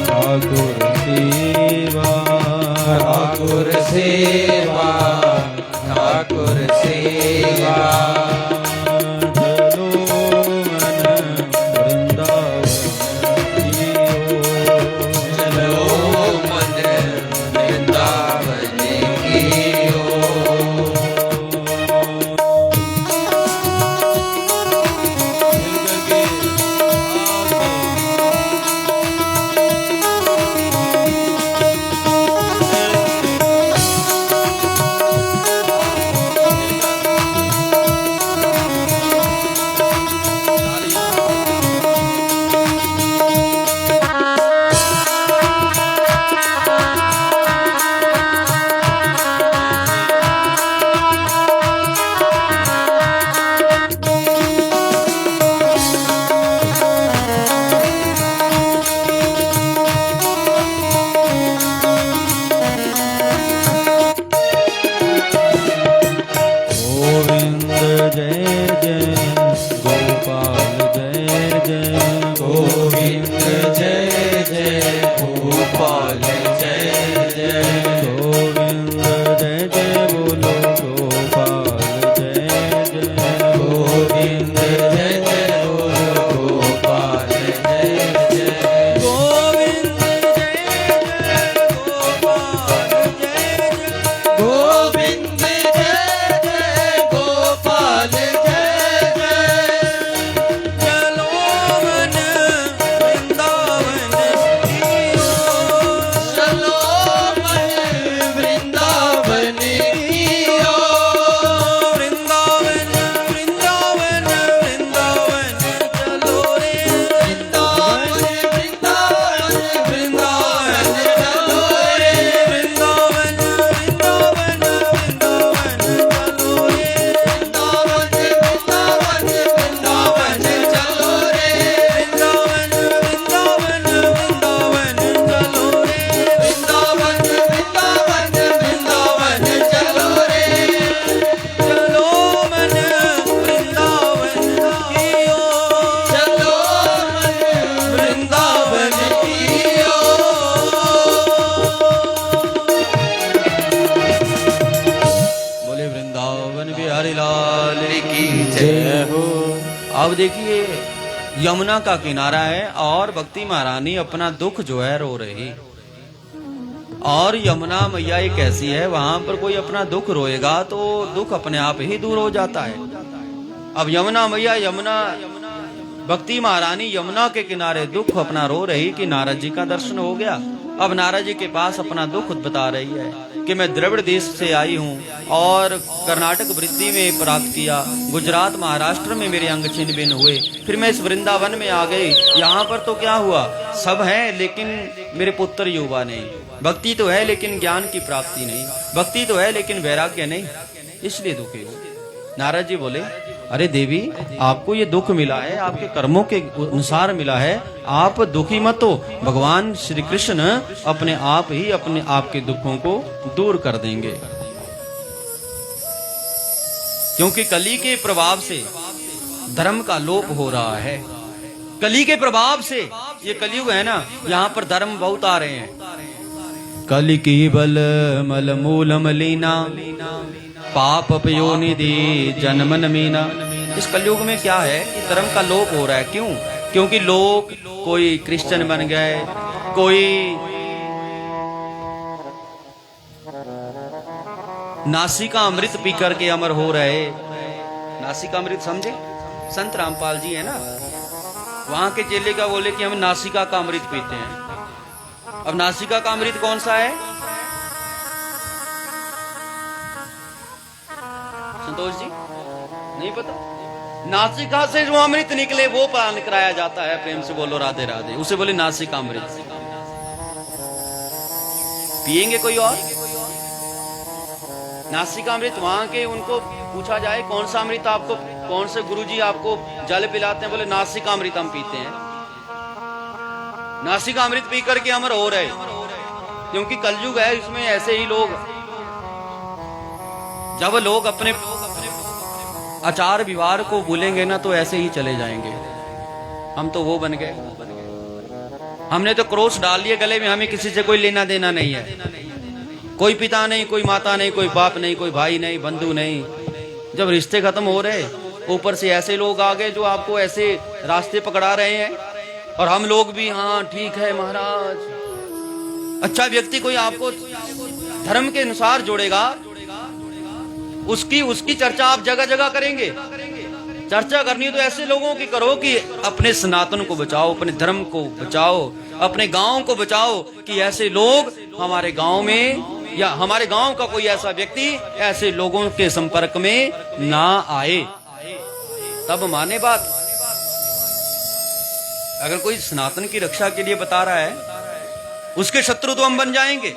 ठाकुर सेवा ठाकुर सेवा ठाकुर सेवा चलो मन वृंदावन जियो चलो मन वृंदावन की ओर। गोविंद जय जय गोपाल जय जय गोविंद जय जय गोपाल जय जय गोविंद जय जय बोलो गोपाल जय जय गोविंद जय जय बोलो गोपाल जय जय गोविंद जय जय गोपाल जय जय गोविंद जय जय गोपाल जय जय चलो मन वृंदावन जियो चलो मन वृंदावन की ओर। वृंदावन वृंदावन वृंदावन चलो रे वृंदावन वृंदावन वृंदावन चलो रे वृंदावन वृंदावन वृंदावन चलो रे वृंदावन वृंदावन वृंदावन चलो रे वृंदावन वृंदावन वृंदावन चलो रे वृंदावन वृंदावन वृंदावन चलो रे चलो मन वृंदावन की ओर चलो मन वृंदावन की ओर। बोले वृंदावन बिहारी लाल की जय हो। अब देखिए यमुना का किनारा है और भक्ति महारानी अपना दुख जो है रो रही। और यमुना मैया एक ऐसी है, वहां पर कोई अपना दुख रोएगा तो दुख अपने आप ही दूर हो जाता है। अब यमुना मैया भक्ति महारानी यमुना के किनारे दुख अपना रो रही कि नारद जी का दर्शन हो गया। अब नारद जी के पास अपना दुख बता रही है कि मैं द्रविड़ देश से आई हूँ और कर्नाटक वृत्ति में प्राप्त किया, गुजरात महाराष्ट्र में मेरे अंग छिन्न भिन्न हुए, फिर मैं इस वृंदावन में आ गई। यहाँ पर तो क्या हुआ, सब है लेकिन मेरे पुत्र युवा नहीं। भक्ति तो है लेकिन ज्ञान की प्राप्ति नहीं, भक्ति तो है लेकिन वैराग्य नहीं, इसलिए दुखी हो। नारद जी बोले, अरे देवी, आपको ये दुख मिला है आपके कर्मों के अनुसार मिला है, आप दुखी मत हो। भगवान श्री कृष्ण अपने आप ही अपने आपके दुखों को दूर कर देंगे, क्योंकि कली के प्रभाव से धर्म का लोप हो रहा है। कली के प्रभाव से, ये कलयुग है ना, यहाँ पर धर्म बहुत आ रहे हैं। कली की बल मल मूल मलीना पाप पयोनिधि जन्मन मीना। इस कलयुग में क्या है कि धर्म का लोप हो रहा है। क्यों? क्योंकि लोग कोई क्रिश्चियन बन गए, कोई नासी का अमृत पी करके अमर हो रहे। नासी का अमृत समझे? संत रामपाल जी है ना, वहां के चेले का बोले कि हम नासिका का अमृत पीते हैं। अब नासिका का अमृत कौन सा है? संतोष जी नहीं पता? नासिका से जो अमृत निकले वो पान कराया जाता है। प्रेम से बोलो राधे राधे, उसे बोले नासिका अमृत। पिएंगे कोई और? नासिकामृत वहां के उनको पूछा जाए कौन सा अमृत आपको, कौन से गुरुजी आपको जल पिलाते हैं, बोले नासिकामृत हम पीते हैं। नासिकामृत पी करके अमर हो रहे, क्योंकि कलयुग है, इसमें ऐसे ही लोग, जब लोग अपने आचार व्यवहार को भूलेंगे ना तो ऐसे ही चले जाएंगे। हम तो वो बन गए, हमने तो क्रोश डाल लिए गले में, हमें किसी से कोई लेना देना नहीं है, कोई पिता नहीं, कोई माता नहीं, कोई बाप नहीं, कोई भाई नहीं, बंधु नहीं। जब रिश्ते खत्म हो रहे, ऊपर से ऐसे लोग आ गए जो आपको ऐसे रास्ते पकड़ा रहे हैं, और हम लोग भी हाँ ठीक है महाराज। अच्छा व्यक्ति कोई आपको धर्म के अनुसार जोड़ेगा, उसकी चर्चा आप जगह जगह करेंगे। चर्चा करनी तो ऐसे लोगों की करो कि अपने सनातन को बचाओ, अपने धर्म को बचाओ, अपने गांव को बचाओ, कि ऐसे लोग हमारे गांव में या हमारे गांव का कोई ऐसा व्यक्ति ऐसे लोगों के संपर्क में ना आए, तब माने बात। अगर कोई सनातन की रक्षा के लिए बता रहा है, उसके शत्रु तो हम बन जाएंगे।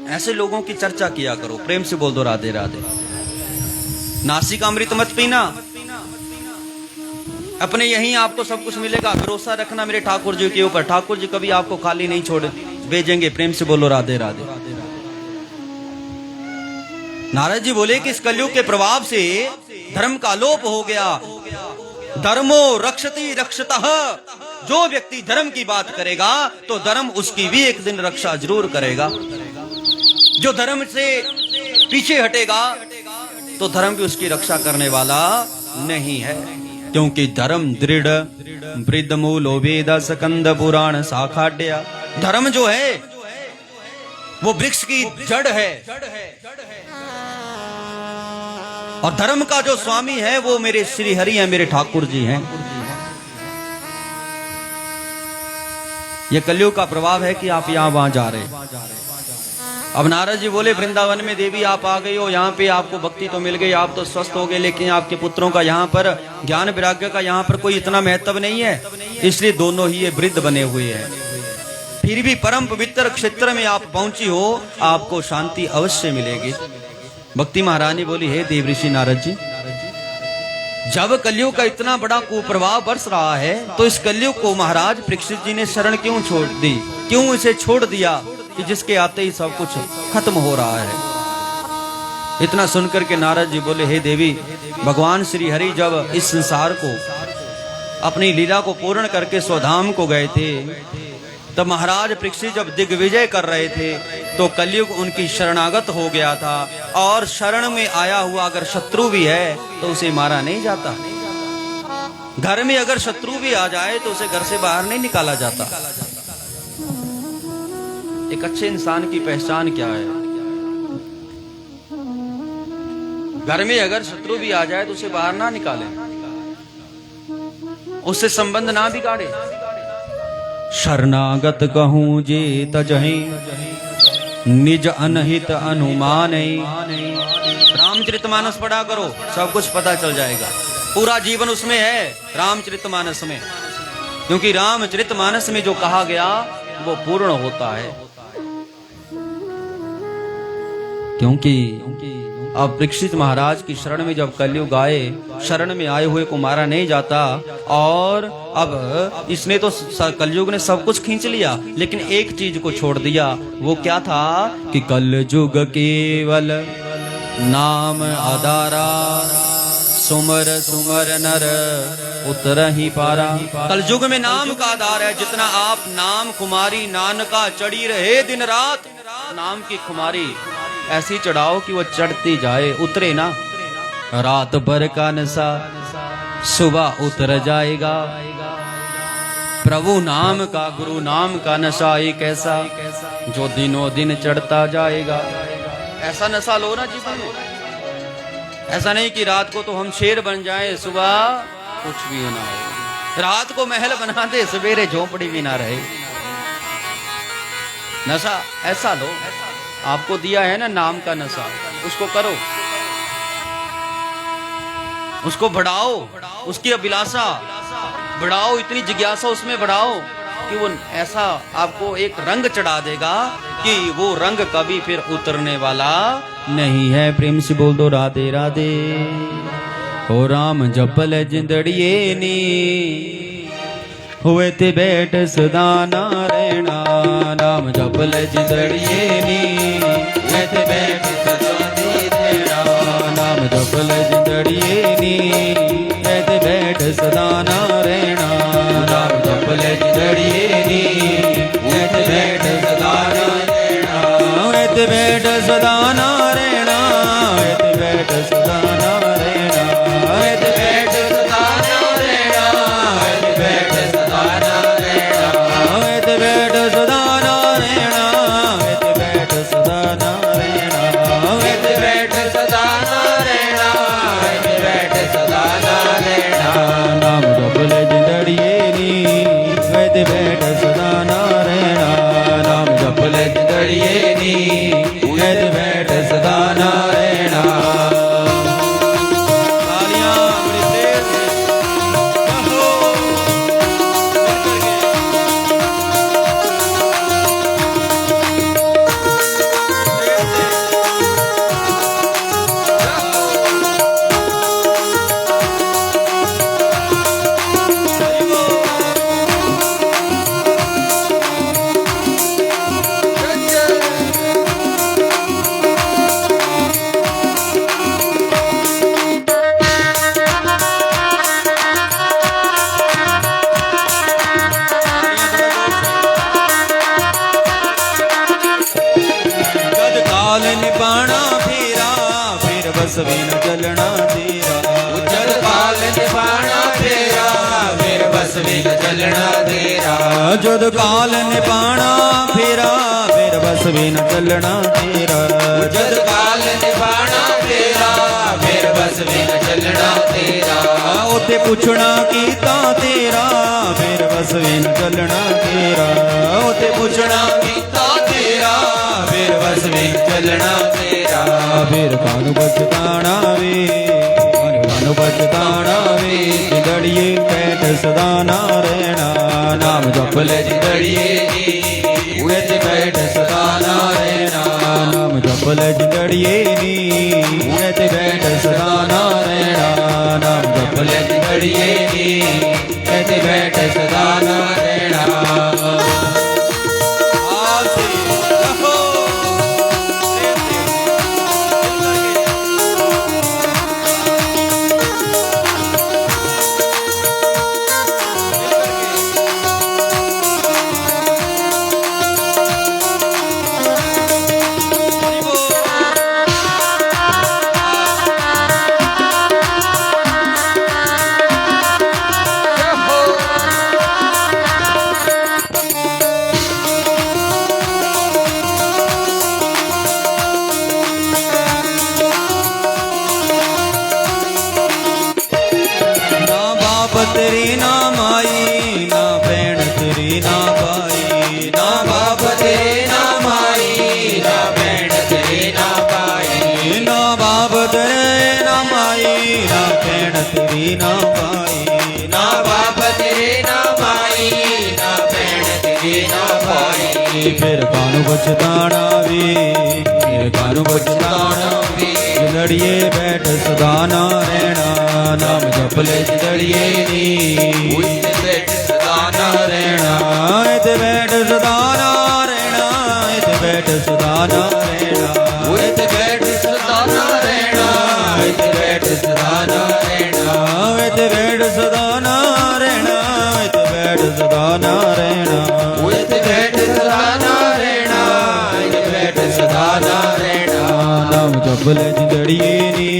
ऐसे लोगों की चर्चा किया करो, प्रेम से बोल दो राधे राधे। नासिकामृत मत पीना, अपने यहीं आपको सब कुछ मिलेगा। भरोसा रखना मेरे ठाकुर जी के ऊपर, ठाकुर जी कभी आपको खाली नहीं छोड़ भेजेंगे। प्रेम से बोलो राधे राधे। नारद जी बोले कि इस कलयुग के प्रभाव से धर्म का लोप हो गया। धर्मो रक्षति रक्षतः, जो व्यक्ति धर्म की बात करेगा तो धर्म उसकी भी एक दिन रक्षा जरूर करेगा। जो धर्म से पीछे हटेगा तो धर्म भी उसकी रक्षा करने वाला नहीं है, क्योंकि धर्म दृढ़ वृद्ध मूलो वेद स्कंद पुराण शाखाड्या। धर्म जो है वो वृक्ष की जड़ है, और धर्म का जो स्वामी है वो मेरे श्री हरि हैं, मेरे ठाकुर जी हैं। ये कलयुग का प्रभाव है कि आप यहां वहां जा रहे। अब नारद जी बोले वृंदावन में देवी आप आ गई हो, यहाँ पे आपको भक्ति तो मिल गई, आप तो स्वस्थ हो गए, लेकिन आपके पुत्रों का यहाँ पर ज्ञान वैराग्य का यहाँ पर कोई इतना महत्व नहीं है, इसलिए दोनों ही ये वृद्ध बने हुए हैं। फिर भी परम पवित्र क्षेत्र में आप पहुंची हो, आपको शांति अवश्य मिलेगी। भक्ति महारानी बोली, हे देव ऋषि नारद जी, जब कलयुग का इतना बड़ा कुप्रभाव बरस रहा है तो इस कलयुग को महाराज परीक्षित जी ने शरण क्यों छोड़ दी, क्यों इसे छोड़ दिया कि जिसके आते ही सब कुछ खत्म हो रहा है। इतना सुनकर के नारद जी बोले, हे देवी, भगवान श्री हरि जब इस संसार को अपनी लीला को पूर्ण करके स्वधाम को गए थे, तब महाराज परीक्षित जब दिग्विजय कर रहे थे तो कलयुग उनकी शरणागत हो गया था, और शरण में आया हुआ अगर शत्रु भी है तो उसे मारा नहीं जाता। घर में अगर शत्रु भी आ जाए तो उसे घर से बाहर नहीं निकाला जाता। एक अच्छे इंसान की पहचान क्या है? घर में अगर शत्रु भी आ जाए तो उसे बाहर ना निकाले, उससे संबंध ना बिगाड़े। शरणागत कहूं जे तजहि निज अनहित अनुमान। रामचरितमानस पढ़ा करो, सब कुछ पता चल जाएगा। पूरा जीवन उसमें है रामचरितमानस में, क्योंकि रामचरितमानस में जो कहा गया वो पूर्ण होता है। क्योंकि अब परीक्षित महाराज की शरण में जब कलयुग आए, शरण में आए हुए को मारा नहीं जाता, और अब इसने तो कलयुग ने सब कुछ खींच लिया, लेकिन एक चीज को छोड़ दिया। वो क्या था कि कलयुग केवल नाम आधारा, सुमर सुमर नर उतर ही पारा। कलयुग में नाम का आधार है। जितना आप नाम कुमारी नानका चढ़ी रहे दिन रात, नाम की कुमारी ऐसी चढ़ाओ कि वो चढ़ती जाए, उतरे ना। रात भर का नशा सुबह उतर जाएगा। प्रभु नाम का, गुरु नाम का नशा एक ऐसा जो दिनों दिन चढ़ता जाएगा। ऐसा नशा लो ना जीवन में। ऐसा नहीं कि रात को तो हम शेर बन जाएं, सुबह कुछ भी ना हो। रात को महल बना दे, सवेरे झोपड़ी भी ना रहे। नशा ऐसा लो, आपको दिया है ना नाम का नशा, उसको करो, उसको बढ़ाओ, उसकी अभिलाषा बढ़ाओ, इतनी जिज्ञासा उसमें बढ़ाओ कि वो ऐसा आपको एक रंग चढ़ा देगा कि वो रंग कभी फिर उतरने वाला नहीं है। प्रेम से बोल दो राधे राधे। ओ राम जपल जिंदड़िए नी हुए ते बैठ सदा नारायणा। राम जपल जिंदड़िए नी हुए ते बैठ सदा नारायणा। नाम जपल जिंदड़िए नी हुए ते बैठ सदा नारायणा। नाम जपल जिंदड़िए नी हुए ते बैठ सदा नारायणा। हुए ते बैठ सदा नारायणा। हुए ते बैठ सदा नारायणा। हुए ते बैठ सदा नारायणा। हुए ते बैठ सदा नारायणा। हुए ते बैठ सदा नारायणा। हुए ते बैठ सदा नारायणा। हुए ते बैठ सदा नारायणा। हुए ते बैठ सदा नारायणा। नाम जपल जिंदड़िए नी हुए ते बैठ सदा नारायणा। नाम जपल जिंदड़िए नी हुए ते बैठ सदा नारायणा। तालियां बड़ी प्रेम से कहो। कद काल निपाणा फेरा फिर बस बिन चलना तेरा। जद काल निभाना तेरा फिर बस बिन चलना तेरा। जद काल निपाणा फेरा फिर बस बिन चलना तेरा। जद काल निभाना तेरा फिर बस बिन चलना तेरा। उते पुछना कीता तेरा फिर बस बिन चलना तेरा। उते पुछना कीता तेरा फिर बस बिन चलना तेरा। फिर कानू बचताना वे कानू बचताना वे जिंदड़िए बैठ सदा नारायणा। नाम जपल जिंदड़िए नी हुए ते बैठ सदा नारायणा। नाम जपल जिंदड़िए नी हुए ते बैठ सदा नारायणा। नाम जपल जिंदड़िए नी हुए ते बैठ सदा नारायणा। आसे कहो प्रेम से ना बाप तेरी ना माई ना भैन तेरी ना भाई। ना बाप तेरे ना माई ना बहन तेरे ना भाई। ना बाप तेरे ना माई ना भैन तेरी ना भाई। ना बाप तेरे ना माई ना बहन तेरे ना भाई। फिर कानू बचताना वे फिर कानू बचताना वे जिंदड़िए बैठ सदा नारायणा। नाम जपले जिंदड़िए नी हुए ते बैठ सदा नारायणा। इते बैठ सदा नारायणा। इते बैठ सदा नारायणा। हुए ते बैठ सदा नारायणा। इते बैठ सदा नारायणा। इते बैठ सदा नारायणा। इते बैठ सदा नारायणा। हुए ते बैठ सदा नारायणा। इते बैठ सदा नारायणा। नाम जपले जिंदड़िए नी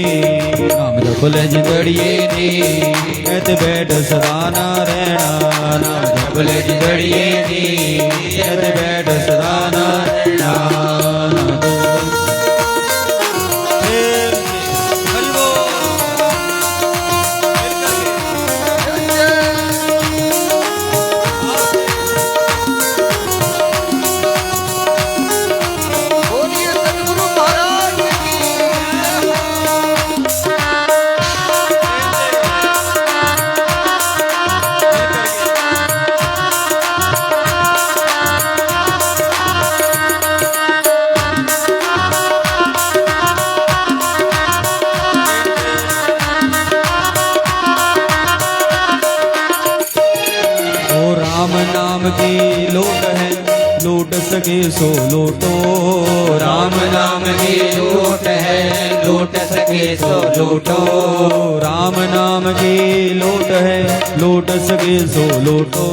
नाम जपले जिंदड़िए नी इते बैठ सदा नारायणा। नाम जपले जिंदड़िए नी इते बैठ सदा नारायणा। प्रेम से हरि बोल। बोलिए सतगुरु महाराज की। राम नाम की लोट है, लूट सके सो लूटो। राम नाम की लूट है, लूट सके सो लूटो। राम नाम की लोट है, लूट सके सो लूटो।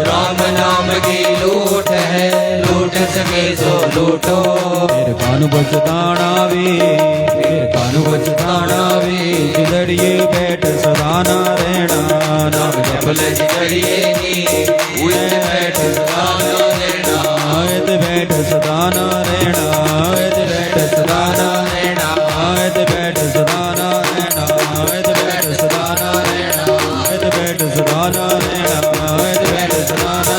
राम नाम की लूट है, लूट सके सो लूटो। मेरे कान बचताना वे, मेरे कान बचताना वे, जिधड़िए बैठ सदा ना रहना, नाम जपल जिधड़िए नी उठ बैठ सदा ना रहना। आयत बैठ सदा ना रहना, आयत बैठ सदा ना रहना, आयत बैठ सदा ना रहना, आयत बैठ सदा ना रहना, आयत बैठ सदा ना रहना, आयत बैठ सदा ना,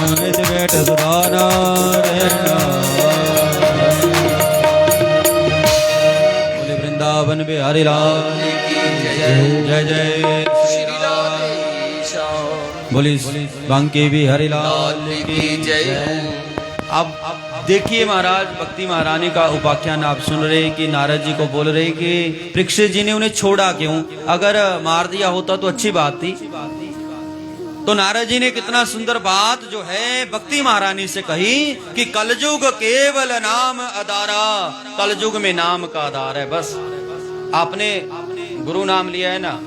आयत बैठ सदा ना रहना। बोले वृंदावन बिहारी लाल की जय जय श्री राम। बोली बांके बिहारी लाल की जय। अब देखिए महाराज भक्ति महारानी का उपाख्यान आप सुन रहे हैं कि नारद जी को बोल रहे कि परीक्षित जी ने उन्हें छोड़ा क्यों, अगर मार दिया होता तो अच्छी बात थी। तो नारद जी ने कितना सुंदर बात जो है भक्ति महारानी से कही कि कलयुग केवल नाम आधारा, कलयुग में नाम का आधार है। बस आपने गुरु नाम लिया है ना,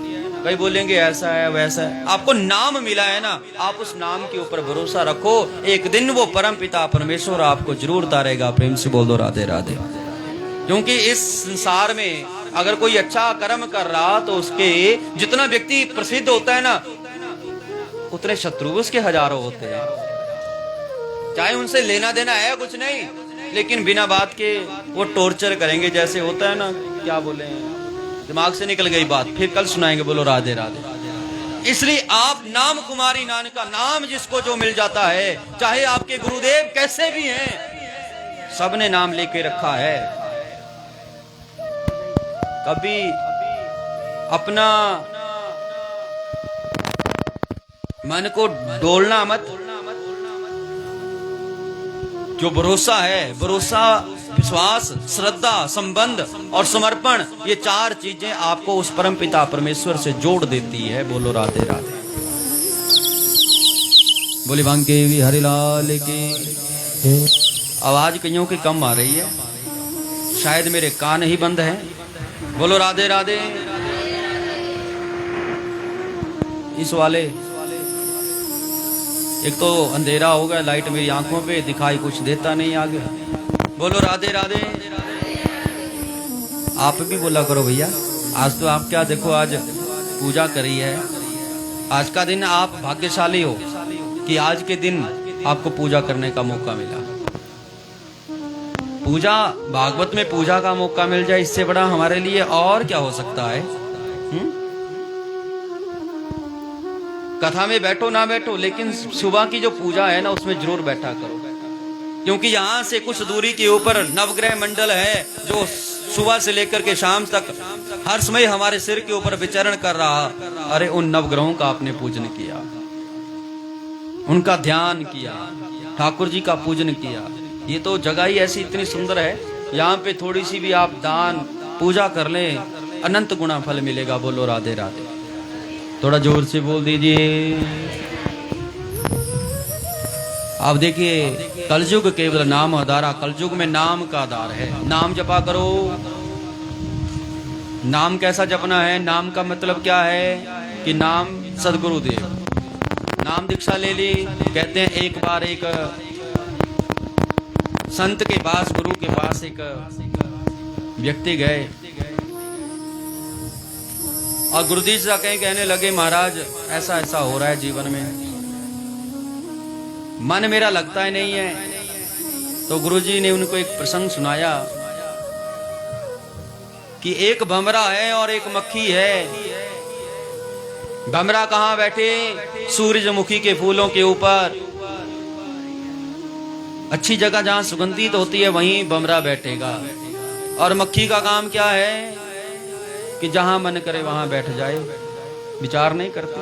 कई बोलेंगे ऐसा है वैसा है, आपको नाम मिला है ना, आप उस नाम के ऊपर भरोसा रखो, एक दिन वो परम पिता परमेश्वर आपको जरूर तारेगा। प्रेम से बोल दो राधे राधे। क्योंकि इस संसार में अगर कोई अच्छा कर्म कर रहा तो उसके जितना व्यक्ति प्रसिद्ध होता है ना, उतने शत्रु उसके हजारों होते हैं। चाहे उनसे लेना देना है कुछ नहीं, लेकिन बिना बात के वो टॉर्चर करेंगे। जैसे होता है ना, क्या बोले, दिमाग से निकल गई बात, फिर कल सुनाएंगे। बोलो राधे राधे। इसलिए आप नाम कुमारी नानका, नाम जिसको जो मिल जाता है, चाहे आपके गुरुदेव कैसे भी हैं, सबने नाम लेके रखा है। कभी अपना मन को डोलना मत। जो भरोसा है, भरोसा, विश्वास, श्रद्धा, संबंध और समर्पण, ये चार चीजें आपको उस परम पिता परमेश्वर से जोड़ देती है। बोलो राधे राधे। बोली बांके बिहारी लाल की। आवाज कईयों की कम आ रही है, शायद मेरे कान ही बंद हैं। बोलो राधे राधे। इस वाले एक तो अंधेरा हो गया, लाइट मेरी आंखों पे, दिखाई कुछ देता नहीं आगे। बोलो राधे राधे। आप भी बोला करो भैया। आज तो आप क्या देखो, आज पूजा करी है, आज का दिन आप भाग्यशाली हो कि आज के दिन आपको पूजा करने का मौका मिला। पूजा, भागवत में पूजा का मौका मिल जाए, इससे बड़ा हमारे लिए और क्या हो सकता है। कथा में बैठो ना बैठो, लेकिन सुबह की जो पूजा है ना, उसमें जरूर बैठा करो। क्योंकि यहाँ से कुछ दूरी के ऊपर नवग्रह मंडल है, जो सुबह से लेकर के शाम तक हर समय हमारे सिर के ऊपर विचरण कर रहा। अरे उन नवग्रहों का आपने पूजन किया, उनका ध्यान किया, ठाकुर जी का पूजन किया। ये तो जगह ही ऐसी इतनी सुंदर है, यहाँ पे थोड़ी सी भी आप दान पूजा कर लें, अनंत गुना फल मिलेगा। बोलो राधे राधे। थोड़ा जोर से बोल दीजिए। आप देखिए, कलयुग केवल नाम आधारा, कलयुग में नाम का आधार है। नाम जपा करो। नाम कैसा जपना है, नाम का मतलब क्या है कि नाम सदगुरु देव। नाम दीक्षा ले ली, कहते हैं एक बार एक संत के पास, गुरु के पास एक व्यक्ति गए और गुरुजी से कहने लगे, महाराज ऐसा ऐसा हो रहा है जीवन में, मन मेरा लगता ही नहीं है। तो गुरुजी ने उनको एक प्रसंग सुनाया कि एक भमरा है और एक मक्खी है। भमरा कहाँ बैठे? सूरजमुखी के फूलों के ऊपर। अच्छी जगह जहां सुगंधित होती है वहीं भमरा बैठेगा। और मक्खी का काम क्या है कि जहां मन करे वहां बैठ जाए, विचार नहीं करता।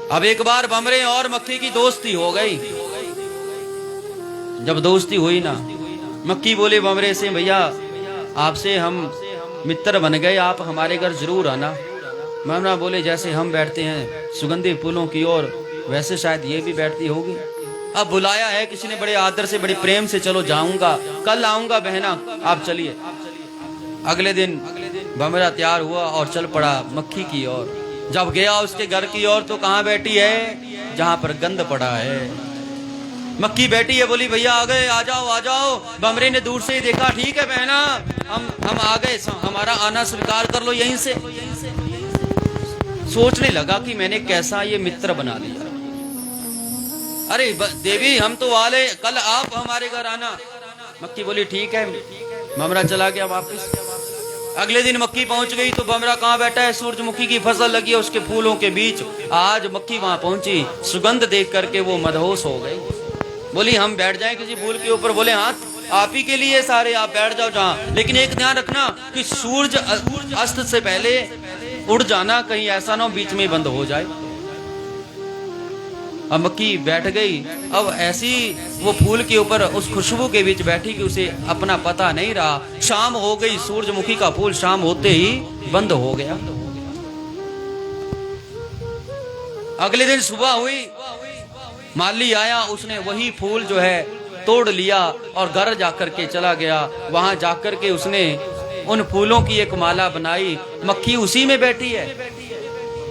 अब एक बार भमरे और मक्खी की दोस्ती हो गई। जब दोस्ती हुई ना, मक्खी बोले भमरे से, भैया आपसे हम मित्र बन गए, आप हमारे घर जरूर आना। मामला बोले जैसे हम बैठते हैं सुगंधित फूलों की ओर, वैसे शायद ये भी बैठती होगी। अब बुलाया है किसी ने बड़े आदर से, बड़े प्रेम से, चलो जाऊंगा, कल आऊंगा बहना, आप चलिए। अगले दिन बमरा तैयार हुआ और चल पड़ा मक्खी की ओर। जब गया उसके घर की ओर तो कहाँ बैठी है? जहां पर गंध पड़ा है। मक्खी बैठी है, बोली भैया आ गए, आ जाओ आ जाओ। बमरे ने दूर से ही देखा, ठीक है बहना, हम आ गए, हमारा आना स्वीकार कर लो यहीं से। सोचने लगा कि मैंने कैसा ये मित्र बना लिया। अरे देवी हम तो वाले, कल आप हमारे घर आना। मक्खी बोली ठीक है। बमरा चला गया वापस। अगले दिन मक्खी पहुंच गई तो बमरा कहाँ बैठा है? सूरजमुखी की फसल लगी है उसके फूलों के बीच। आज मक्खी वहां पहुंची, सुगंध देख करके वो मदहोश हो गई। बोली हम बैठ जाएं किसी फूल के ऊपर? बोले हाँ आप ही के लिए सारे, आप बैठ जाओ जहां, लेकिन एक ध्यान रखना कि सूरज अस्त से पहले उड़ जाना, कहीं ऐसा ना हो बीच में बंद हो जाए। अब मक्खी बैठ गई। अब ऐसी वो फूल के ऊपर उस खुशबू के बीच बैठी कि उसे अपना पता नहीं रहा। शाम हो गई, सूरजमुखी का फूल शाम होते ही बंद हो गया। अगले दिन सुबह हुई, माली आया, उसने वही फूल जो है तोड़ लिया और घर जाकर के चला गया। वहां जाकर के उसने उन फूलों की एक माला बनाई। मक्खी उसी में बैठी है,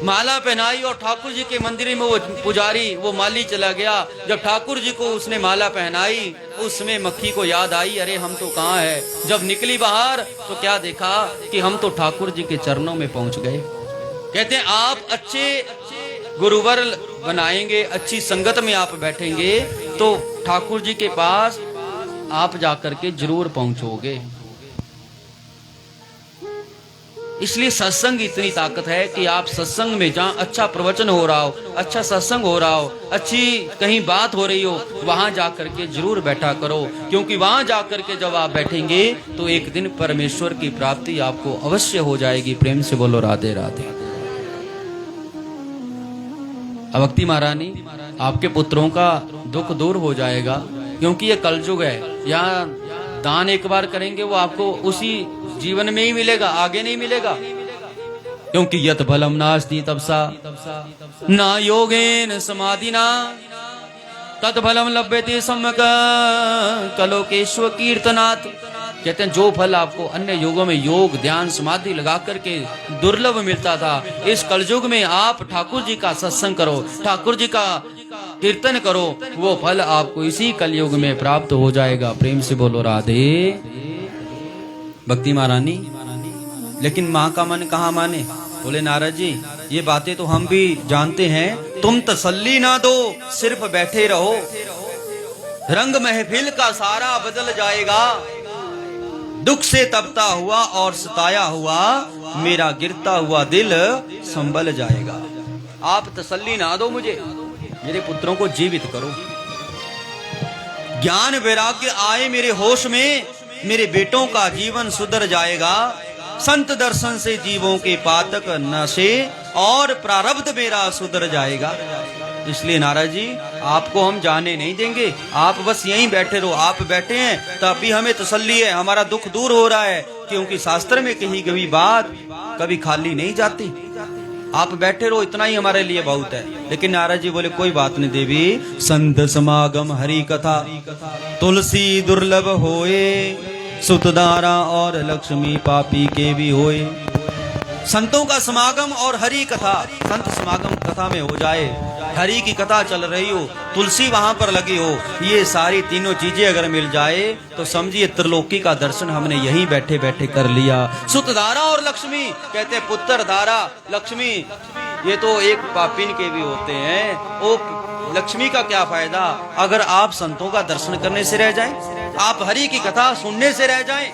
माला पहनाई और ठाकुर जी के मंदिर में वो पुजारी, वो माली चला गया। जब ठाकुर जी को उसने माला पहनाई, उसमें मक्खी को याद आई, अरे हम तो कहाँ है। जब निकली बाहर तो क्या देखा कि हम तो ठाकुर जी के चरणों में पहुंच गए। कहते हैं आप अच्छे गुरुवर बनाएंगे, अच्छी संगत में आप बैठेंगे तो ठाकुर जी के पास आप जाकर के जरूर पहुंचोगे। इसलिए सत्संग इतनी ताकत है कि आप सत्संग में जहाँ अच्छा प्रवचन हो रहा हो, अच्छा सत्संग हो रहा हो, अच्छी कहीं बात हो रही हो, वहां जाकर के जरूर बैठा करो, क्योंकि वहां जाकर के जब आप बैठेंगे तो एक दिन परमेश्वर की प्राप्ति आपको अवश्य हो जाएगी। प्रेम से बोलो राधे राधे। अवक्ति महारानी, आपके पुत्रों का दुख दूर हो जाएगा, क्योंकि ये कलयुग है। यहाँ दान एक बार करेंगे वो आपको उसी जीवन में ही मिलेगा, आगे नहीं मिलेगा। क्योंकि यत फलम नास्ति तपसा ना योगेन समाधिना तत् फलम लभ्यते सम्यक कलोकेश्वर कीर्तनात्। कहते हैं जो फल आपको अन्य युगों में योग ध्यान समाधि लगा करके दुर्लभ मिलता था, इस कलयुग में आप ठाकुर जी का सत्संग करो, ठाकुर जी का कीर्तन करो, वो फल आपको इसी कलयुग में प्राप्त हो जाएगा। प्रेम से बोलो राधे। भक्ति महारानी, लेकिन माँ का मन कहाँ माने? बोले नारद जी ये बातें तो हम भी जानते हैं, तुम तसल्ली ना दो, सिर्फ बैठे रहो। रंग महफिल का सारा बदल जाएगा। दुख से तपता हुआ और सताया हुआ मेरा गिरता हुआ दिल संभल जाएगा। आप तसल्ली ना दो मुझे, मेरे पुत्रों को जीवित करो। ज्ञान वैराग्य आए मेरे होश में, मेरे बेटों का जीवन सुधर जाएगा। संत दर्शन से जीवों के पातक नशे और प्रारब्ध मेरा सुधर जाएगा। इसलिए नारद जी आपको हम जाने नहीं देंगे, आप बस यहीं बैठे रहो। आप बैठे हैं तब भी हमें तसल्ली है, हमारा दुख दूर हो रहा है, क्योंकि शास्त्र में कही गई बात कभी खाली नहीं जाती। आप बैठे रहो, इतना ही हमारे लिए बहुत है। लेकिन नारद जी बोले कोई बात नहीं देवी, संत समागम हरि कथा तुलसी दुर्लभ होए, सुतदारा और लक्ष्मी पापी के भी होए। संतों का समागम और हरि कथा, संत समागम कथा में हो जाए, हरि की कथा चल रही हो, तुलसी वहां पर लगी हो, ये सारी तीनों चीजें अगर मिल जाए तो समझिए त्रिलोकी का दर्शन हमने यहीं बैठे बैठे कर लिया। सुतधारा और लक्ष्मी, कहते पुत्र धारा लक्ष्मी, ये तो एक पापिन के भी होते हैं। ओ लक्ष्मी का क्या फायदा अगर आप संतों का दर्शन करने से रह जाएं, आप हरि की कथा सुनने से रह जाएं,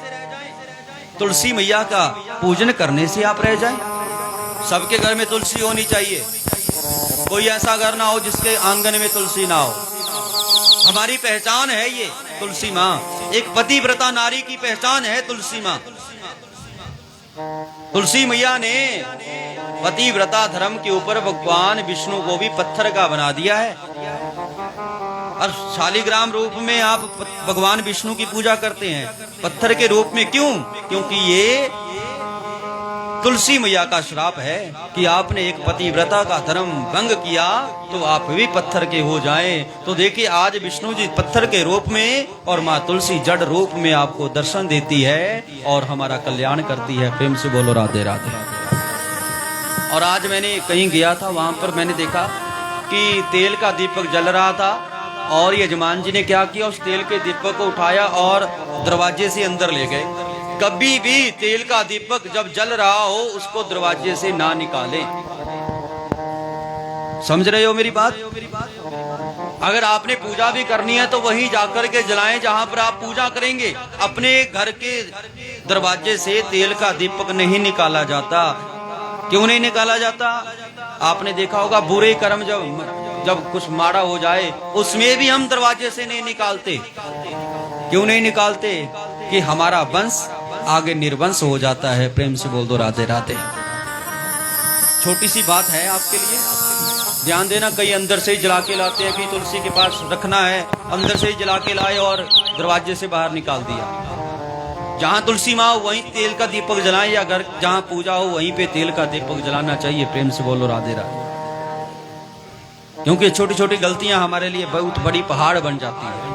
तुलसी मैया का पूजन करने से आप रह जाएं। सबके घर में तुलसी होनी चाहिए, कोई ऐसा घर ना हो जिसके आंगन में तुलसी ना हो। हमारी पहचान है ये तुलसी माँ, एक पतिव्रता नारी की पहचान है तुलसी माँ। तुलसी मैया ने पतिव्रता धर्म के ऊपर भगवान विष्णु को भी पत्थर का बना दिया है। और शालिग्राम रूप में आप भगवान विष्णु की पूजा करते हैं, पत्थर के रूप में क्यों? क्योंकि ये तुलसी मैया का श्राप है कि आपने एक पतिव्रता का धर्म भंग किया तो आप भी पत्थर के हो जाएं। तो देखिए आज विष्णु जी पत्थर के रूप में और माँ तुलसी जड़ रूप में आपको दर्शन देती है और हमारा कल्याण करती है। प्रेम से बोलो राधे राधे। और आज मैंने कहीं गया था, वहां पर मैंने देखा कि तेल का दीपक जल रहा था और यजमान जी ने क्या किया, उस तेल के दीपक को उठाया और दरवाजे से अंदर ले गए। कभी भी तेल का दीपक जब जल रहा हो उसको दरवाजे से ना निकालें। समझ रहे हो मेरी बात? अगर आपने पूजा भी करनी है तो वहीं जाकर के जलाएं जहां पर आप पूजा करेंगे। अपने घर के दरवाजे से तेल का दीपक नहीं निकाला जाता। क्यों नहीं निकाला जाता? आपने देखा होगा बुरे कर्म जब कुछ माड़ा हो जाए उसमें भी हम दरवाजे से नहीं निकालते। क्यों नहीं निकालते? कि हमारा वंश आगे निर्वंश हो जाता है। प्रेम से बोल दो राधे राधे। छोटी सी बात है आपके लिए, ध्यान देना। कई अंदर से ही जला के लाते हैं कि तुलसी के पास रखना है, अंदर से ही जला के लाए और दरवाजे से बाहर निकाल दिया। जहां तुलसी माँ हो वहीं तेल का दीपक जलाएं, या घर जहां पूजा हो वहीं पे तेल का दीपक जलाना चाहिए। प्रेम से बोलो राधे राधे। क्योंकि छोटी छोटी गलतियां हमारे लिए बहुत बड़ी पहाड़ बन जाती है।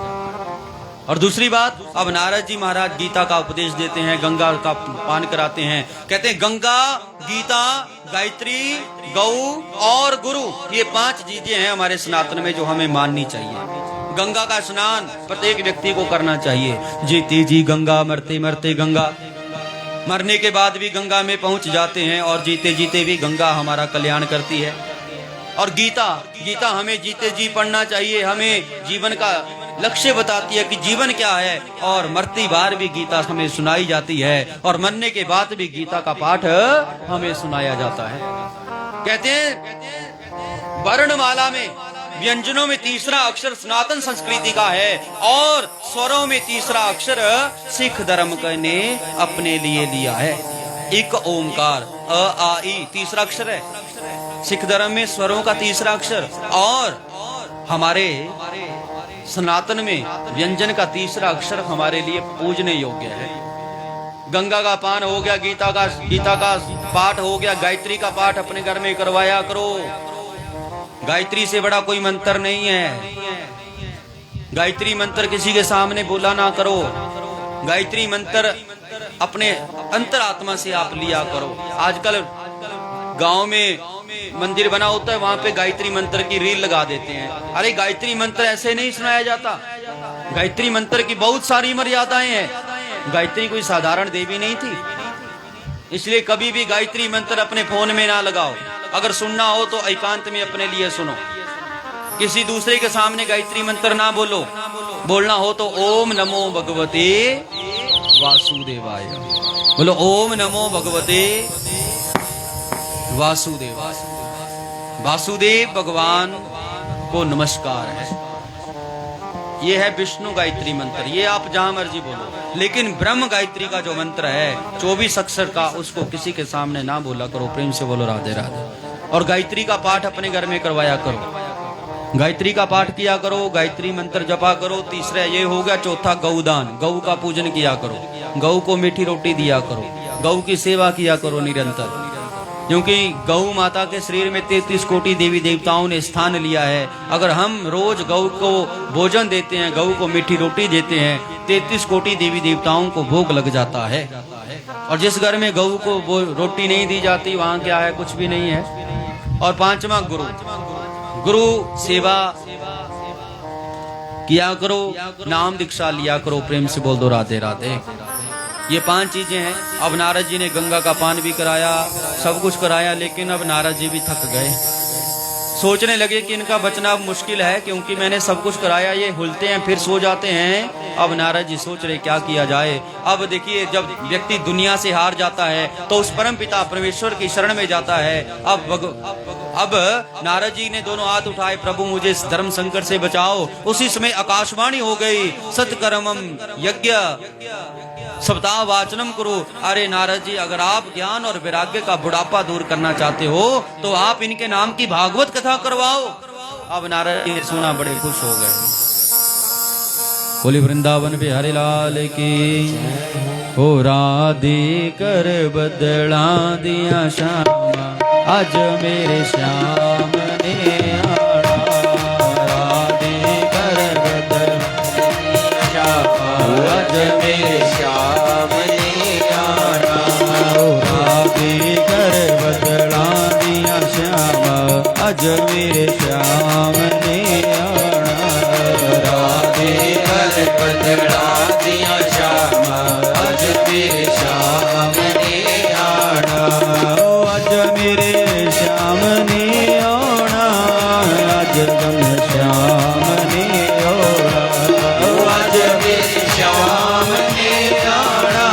और दूसरी बात, अब नारद जी महाराज गीता का उपदेश देते हैं, गंगा का पान कराते हैं। कहते हैं गंगा, गीता, गायत्री, गौ और गुरु, ये 5 चीजें हैं हमारे सनातन में जो हमें माननी चाहिए। गंगा का स्नान प्रत्येक व्यक्ति को करना चाहिए। जीते जी गंगा, मरते मरते गंगा। मरने के बाद भी गंगा में पहुंच जाते हैं और जीते जीते भी गंगा हमारा कल्याण करती है। और गीता हमें जीते जी पढ़ना चाहिए। हमें जीवन का लक्ष्य बताती है कि जीवन क्या है। और मरती बार भी गीता हमें सुनाई जाती है और मरने के बाद भी गीता का पाठ हमें सुनाया जाता है। कहते हैं वर्णमाला में, व्यंजनों में तीसरा अक्षर सनातन संस्कृति का है और स्वरों में तीसरा अक्षर सिख धर्म ने अपने लिए लिया है। एक ओमकार, अ आ ई तीसरा अक्षर है सिख धर्म में, स्वरों का तीसरा अक्षर। और हमारे सनातन में व्यंजन का तीसरा अक्षर हमारे लिए पूजने योग्य है। गंगा का पान हो गया, गीता का पाठ हो गया, गायत्री का पाठ अपने घर में करवाया करो। गायत्री से बड़ा कोई मंत्र नहीं है। गायत्री मंत्र किसी के सामने बोला ना करो। गायत्री मंत्र अपने अंतरात्मा से आप लिया करो। आजकल गांव में मंदिर बना होता है, वहां पे गायत्री मंत्र की रील लगा देते हैं। अरे गायत्री मंत्र ऐसे नहीं सुनाया जाता। गायत्री मंत्र की बहुत सारी मर्यादाएं हैं। गायत्री कोई साधारण देवी नहीं थी, इसलिए कभी भी गायत्री मंत्र अपने फोन में ना लगाओ। अगर सुनना हो तो एकांत में अपने लिए सुनो। किसी दूसरे के सामने गायत्री मंत्र ना बोलो। बोलना हो तो ओम नमो भगवते वासुदेवाय। बोलो ओम नमो भगवते वासुदेवाय। वासुदेव भगवान को नमस्कार है। ये है विष्णु गायत्री मंत्र, ये आप जहां मर्जी बोलो। लेकिन ब्रह्म गायत्री का जो मंत्र है 24 अक्षर का, उसको किसी के सामने ना बोला करो। प्रेम से बोलो राधे राधे। और गायत्री का पाठ अपने घर में करवाया करो। गायत्री का पाठ किया करो, गायत्री मंत्र जपा करो। तीसरा ये हो गया। चौथा गौदान, गौ का पूजन किया करो। गौ को मीठी रोटी दिया करो। गौ की सेवा किया करो निरंतर। क्योंकि गौ माता के शरीर में 33 कोटि देवी देवताओं ने स्थान लिया है। अगर हम रोज गौ को भोजन देते हैं, गौ को मीठी रोटी देते हैं, 33 कोटि देवी देवताओं को भोग लग जाता है। और जिस घर में गौ को वो रोटी नहीं दी जाती वहां क्या है? कुछ भी नहीं है। और 5वां गुरु सेवा किया करो, नाम दीक्षा लिया करो। प्रेम से बोल दो राधे राधे। ये 5 चीजें हैं। अब नारद जी ने गंगा का पान भी कराया, सब कुछ कराया, लेकिन अब नारद जी भी थक गए। सोचने लगे कि इनका बचना अब मुश्किल है, क्योंकि मैंने सब कुछ कराया, ये हुलते हैं फिर सो जाते हैं। अब नारद जी सोच रहे क्या किया जाए। अब देखिए, जब व्यक्ति दुनिया से हार जाता है तो उस परम पिता परमेश्वर की शरण में जाता है। अब नारद जी ने दोनों हाथ उठाए, प्रभु मुझे इस धर्म संकट से बचाओ। उसी समय आकाशवाणी हो गई, सत्कर्मम यज्ञ सप्ताह वाचनम करो। अरे नारद जी, अगर आप ज्ञान और वैराग्य का बुढ़ापा दूर करना चाहते हो तो आप इनके नाम की भागवत कथा करवाओ। अब नारद जी ने सुना, बड़े खुश हो गए। बोली वृंदावन बिहारी लाल की। हो राधे कर बदला दिया श्यामा आज मेरे श्याम ने आना। राधे कर बदला आज मेरे श्याम ने आना। राधे कर बदला दिया श्यामा आज मेरे श्याम ने आना। राधे कर बदला दिया श्यामा आज मेरे श्याम ने आना। आज मेरे श्याम ने आना। आज गम श्याम ने आना। आज मेरे श्याम ने आना।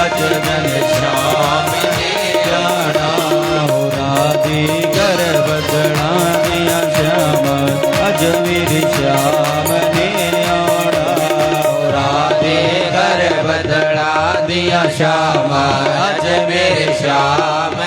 आज गम श्याम ने आना। हो राधे कर बदला दिया श्याम आज मेरे श्याम ने आना। राधे कर बदला दिया श्याम आज मेरे श्याम